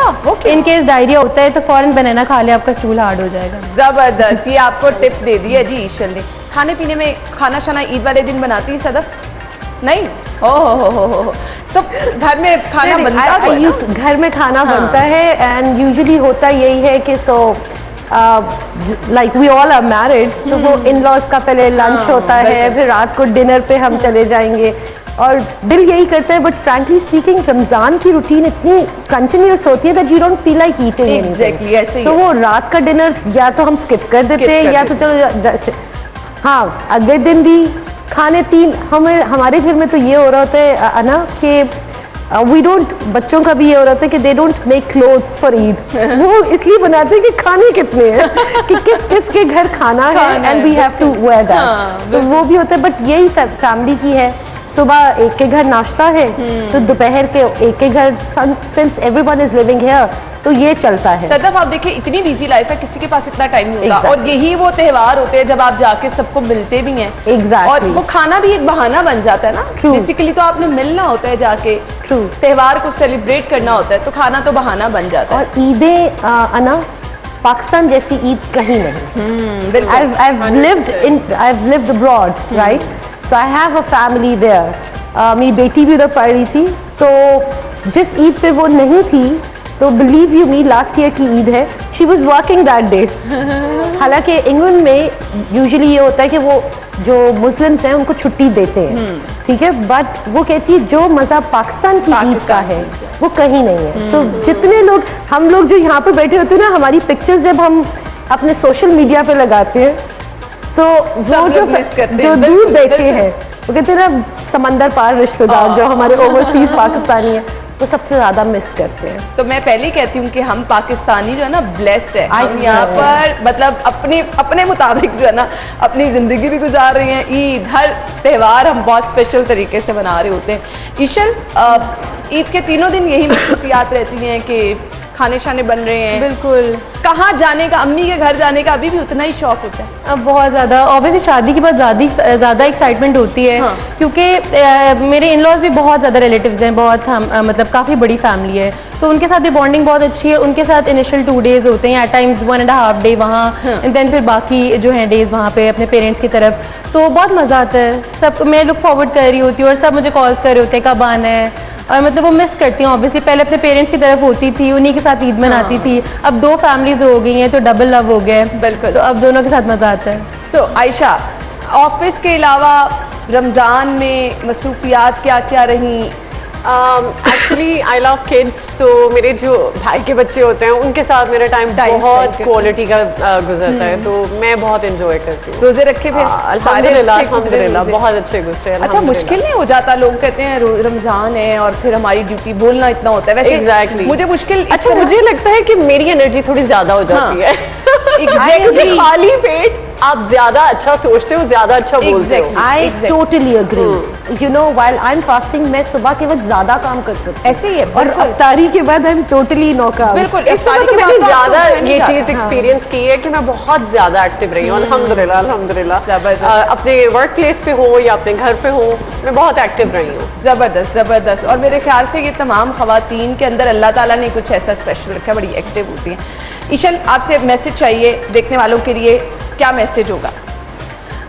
Speaker 7: इन केस डायरिया होता है तो फ़ौरन बनाना खा ले, आपका स्टूल हार्ड हो जाएगा।
Speaker 1: ज़बरदस्त, ये आपको टिप दे दी है जी ईशल ने। खाने पीने में खाना शाना ईद वाले दिन बनाती है सदफ? नहीं? हो। तो घर में खाना बनता है?
Speaker 5: घर में खाना बनता है, एंड यूजुअली होता यही है कि like we all are married, तो वो इन लॉज का पहले लंच होता है, फिर रात को डिनर पे हम चले जाएंगे, और दिल यही करता है। बट फ्रैंकली स्पीकिंग, रमज़ान की रूटीन इतनी कंटिन्यूस होती है that you don't feel like eating
Speaker 1: exactly ऐसे ही।
Speaker 5: तो वो रात का डिनर या तो हम स्किप कर देते हैं, या तो चलो जैसे हाँ अगले दिन भी खाने 3। हमारे घर में तो ये हो रहा होता है ना कि वी डोंट, बच्चों का भी ये हो रहा था कि they don't make clothes for Eid, वो इसलिए बनाते हैं कि खाने कितने हैं, कि किस किस के घर खाना है, and we have to wear that. तो वो भी होता है, बट यही फैमिली की है सुबह एक के घर नाश्ता है तो दोपहर के एक के घर, since everyone is living here तो ये चलता है।
Speaker 1: सदफ आप देखिए इतनी बिजी लाइफ है, किसी के पास इतना टाइम नहीं होता।
Speaker 5: Exactly.
Speaker 1: और यही वो त्योहार होते हैं जब आप जाके सबको मिलते भी हैं।
Speaker 5: Exactly.
Speaker 1: और वो खाना भी एक बहाना बन जाता है ना।
Speaker 5: True.
Speaker 1: बेसिकली तो आपने मिलना होता है जाके,
Speaker 5: True.
Speaker 1: त्योहार को सेलिब्रेट करना होता है, तो खाना तो बहाना बन जाता है।
Speaker 5: और ईदें अना पाकिस्तान जैसी ईद कहीं नहीं।
Speaker 1: बिल्कुल।
Speaker 5: I've lived abroad, right? So I have a family there. मेरी बेटी भी उधर पढ़ रही थी, तो जिस ईद पे वो नहीं थी, तो believe you me last year की ईद है, she was working that day. हालांकि इंग्लैंड में यूजुअली ये होता है कि वो जो मुस्लिम्स हैं उनको छुट्टी देते हैं, ठीक है, बट वो कहती है जो मज़ा पाकिस्तान की ईद का है वो कहीं नहीं है। सो जितने लोग, हम लोग जो यहाँ पे बैठे होते हैं ना, हमारी पिक्चर्स जब हम अपने सोशल मीडिया पे लगाते हैं तो वो जो दूर बैठे हैं वो कहते हैं ना समंदर पार रिश्तेदार जो हमारे ओवरसीज पाकिस्तानी हैं, वो सबसे ज़्यादा मिस करते हैं।
Speaker 1: तो मैं पहले ही कहती हूँ कि हम पाकिस्तानी जो है ना ब्लेस्ड है।
Speaker 5: I
Speaker 1: हम यहाँ पर मतलब अपने मुताबिक जो है ना अपनी ज़िंदगी भी गुजार रहे हैं। ईद, हर त्यौहार हम बहुत स्पेशल तरीके से मना रहे होते हैं। ईशल, ईद के तीनों दिन यही मसरूफियात रहती हैं कि खाने शाने बन रहे हैं।
Speaker 7: बिल्कुल।
Speaker 1: कहाँ जाने का, अम्मी के घर जाने का अभी भी उतना ही शौक होता है?
Speaker 7: अब बहुत ज़्यादा, ऑब्वियसली शादी के बाद ज़्यादा एक्साइटमेंट होती है।
Speaker 1: हाँ।
Speaker 7: क्योंकि मेरे इन लॉज भी बहुत ज़्यादा रिलेटिव्स हैं, बहुत मतलब काफ़ी बड़ी फैमिली है, तो उनके साथ भी बॉन्डिंग बहुत अच्छी है। उनके साथ इनिशियल 2 डेज़ होते हैं, एट टाइम्स 1.5 डे वहाँ, एंड देन फिर बाकी जो है डेज़ वहाँ पे अपने पेरेंट्स की तरफ, तो बहुत मज़ा आता है। सब मैं लुक फॉरवर्ड कर रही होती हूँ और सब मुझे कॉल्स कर रहे होते हैं कब आना है, और मतलब वो मिस करती हूँ। ऑब्वियसली पहले अपने पेरेंट्स की तरफ होती थी, उन्हीं के साथ ईद मनाती थी, अब 2 फैमिलीज हो गई हैं तो डबल लव हो गया है।
Speaker 1: बिल्कुल।
Speaker 7: तो अब दोनों के साथ मज़ा आता है।
Speaker 1: सो आयशा, ऑफिस के अलावा रमज़ान में मसरूफियात क्या क्या रहीं?
Speaker 6: एक्चुअली आई लव किड्स, तो मेरे जो भाई के बच्चे होते हैं उनके साथ मेरा टाइम बहुत
Speaker 1: spend
Speaker 6: क्वालिटी का गुजरता है, तो मैं बहुत इंजॉय करती हूँ।
Speaker 1: रोजे रखे फिर?
Speaker 6: अल्हम्दुलिल्लाह,
Speaker 1: सारे अच्छे गुजरे
Speaker 6: अल्हम्दुलिल्लाह
Speaker 1: रोजे?
Speaker 6: बहुत अच्छे गुजरे।
Speaker 1: अच्छा,
Speaker 6: अल्हम्दुलिल्लाह।
Speaker 1: मुश्किल नहीं हो जाता? लोग कहते हैं रमजान है और फिर हमारी ड्यूटी, बोलना इतना होता है। वैसे
Speaker 6: Exactly.
Speaker 1: मुझे मुश्किल
Speaker 6: अच्छा, मुझे लगता है कि मेरी एनर्जी थोड़ी ज्यादा हो जाती है। क्योंकि खाली पेट आप ज्यादा अच्छा सोचते हो, ज्यादा अच्छा बोलते हो।
Speaker 5: I totally agree. You know, while I am fasting मैं सुबह के वक्त ज्यादा काम कर सकती हूँ,
Speaker 1: ऐसे ही है।
Speaker 5: और अफ्तारी के बाद आई एम टोटली नॉकआउट।
Speaker 1: बिल्कुल,
Speaker 6: इस समय तो मैंने ज्यादा ये चीज
Speaker 1: चीज
Speaker 6: एक्सपीरियंस की है कि मैं बहुत ज्यादा एक्टिव रही हूँ। अल्हम्दुलिल्लाह, अल्हम्दुलिल्लाह।
Speaker 1: जबरदस्त।
Speaker 6: अपने वर्क प्लेस पे हो या अपने घर पे हो, मैं बहुत एक्टिव रही हूँ।
Speaker 1: जबरदस्त जबरदस्त। और मेरे ख्याल से ये तमाम खवातीन के अंदर अल्लाह ताला ने कुछ ऐसा स्पेशल रखा है, बड़ी एक्टिव होती हैं। ईशन, आपसे मैसेज चाहिए देखने वालों के लिए, क्या मैसेज होगा?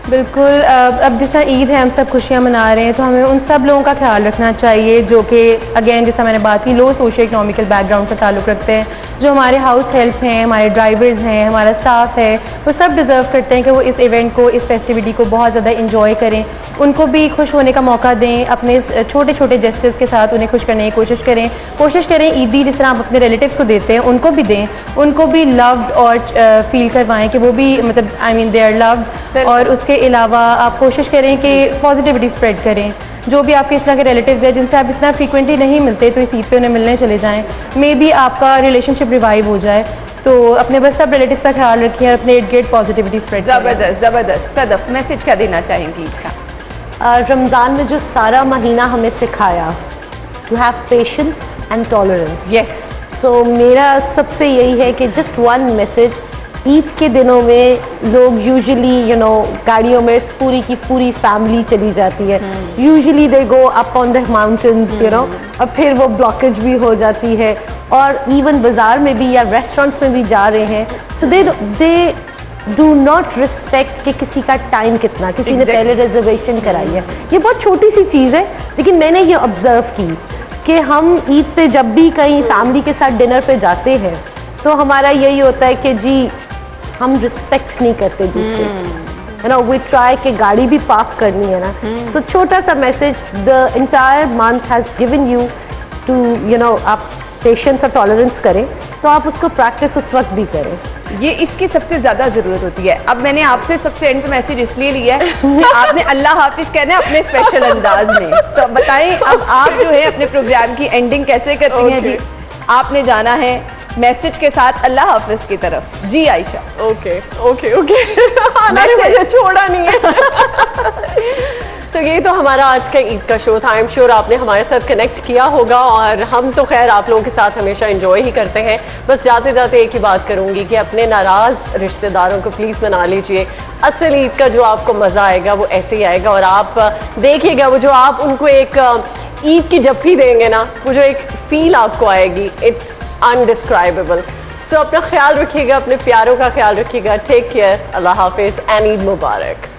Speaker 7: बिल्कुल। अब जिस तरह ईद है, हम सब खुशियाँ मना रहे हैं, तो हमें उन सब लोगों का ख्याल रखना चाहिए जो कि अगेन जैसा मैंने बात की, लो सोशो इकोनॉमिकल बैकग्राउंड से ताल्लुक़ रखते हैं। जो हमारे हाउस हेल्प हैं, हमारे ड्राइवर्स हैं, हमारा स्टाफ है, वो सब डिज़र्व करते हैं कि वो इस इवेंट को, इस फेस्टिविटी को बहुत ज़्यादा इंजॉय करें। उनको भी खुश होने का मौका दें, अपने छोटे छोटे जेस्चर्स के साथ उन्हें खुश करने की कोशिश करें। ईदी जिस तरह आप अपने रिलेटिव्स को देते हैं, उनको भी दें, उनको भी लव्ड और फील करवाएं कि वो भी मतलब I mean they are loved. और उसके अलावा आप कोशिश करें कि पॉजिटिविटी स्प्रेड करें। जो भी आपके इस तरह के रिलेटिव्स हैं जिनसे आप इतना फ्रीक्वेंटली नहीं मिलते, तो इस ईद पे उन्हें मिलने चले जाएं। मे बी आपका रिलेशनशिप रिवाइव हो जाए। तो अपने बस सब रिलेटिव्स का ख्याल रखिए और अपने इर्द गिर्द पॉजिटिविटी स्प्रेड करें।
Speaker 1: जबरदस्त जबरदस्त। सदफ, मैसेज क्या देना चाहेंगी ईद का?
Speaker 5: रमज़ान में जो सारा महीना हमें सिखाया, to have patience and tolerance.
Speaker 1: Yes.
Speaker 5: So मेरा सबसे यही है कि जस्ट वन मैसेज, ईद के दिनों में लोग यूजुअली यू नो गाड़ियों में पूरी की पूरी फैमिली चली जाती है। Usually they go up on the mountains, you know, और फिर वो ब्लॉकेज भी हो जाती है। और इवन बाज़ार में भी या रेस्टोरेंट्स में भी जा रहे हैं, सो दे डू नॉट रिस्पेक्ट कि किसी का टाइम कितना, किसी ने पहले रिजर्वेशन कराई है। ये बहुत छोटी सी चीज़ है, लेकिन मैंने ये ऑब्ज़र्व की कि हम ईद पे जब भी कहीं फैमिली के साथ डिनर पे जाते हैं, तो हमारा यही होता है कि जी हम रिस्पेक्ट नहीं करते दूसरे की, है ना। वी ट्राई कि गाड़ी भी पार्क करनी है ना। सो छोटा सा message, the entire month has given you to you know, आप पेशेंस और टॉलरेंस करें, तो आप उसको प्रैक्टिस उस वक्त भी करें।
Speaker 1: ये इसकी सबसे ज़्यादा ज़रूरत होती है। अब मैंने आपसे सबसे एंड पे मैसेज इसलिए लिया है कि आपने अल्लाह हाफिज़ कहना है अपने स्पेशल अंदाज में। तो बताएं अब आप जो है अपने प्रोग्राम की एंडिंग कैसे करती हैं जी? आपने जाना है मैसेज के साथ अल्लाह हाफिज़ की तरफ। जी आयशा।
Speaker 6: Okay okay okay. मुझे छोड़ा नहीं है। तो ये तो हमारा आज का ईद का शो था। आई एम श्योर आपने हमारे साथ कनेक्ट किया होगा, और हम तो खैर आप लोगों के साथ हमेशा एंजॉय ही करते हैं। बस जाते जाते एक ही बात करूँगी कि अपने नाराज़ रिश्तेदारों को प्लीज़ मना लीजिए। असल ईद का जो आपको मज़ा आएगा वो ऐसे ही आएगा, और आप देखिएगा वो जो आप उनको एक ईद की जप्फी देंगे ना, वो जो एक फील आपको आएगी, इट्स अनडिस्क्राइबेबल। सो अपना ख्याल रखिएगा, अपने प्यारों का ख्याल रखिएगा। टेक केयर, अल्लाह हाफिज़ एंड ईद मुबारक।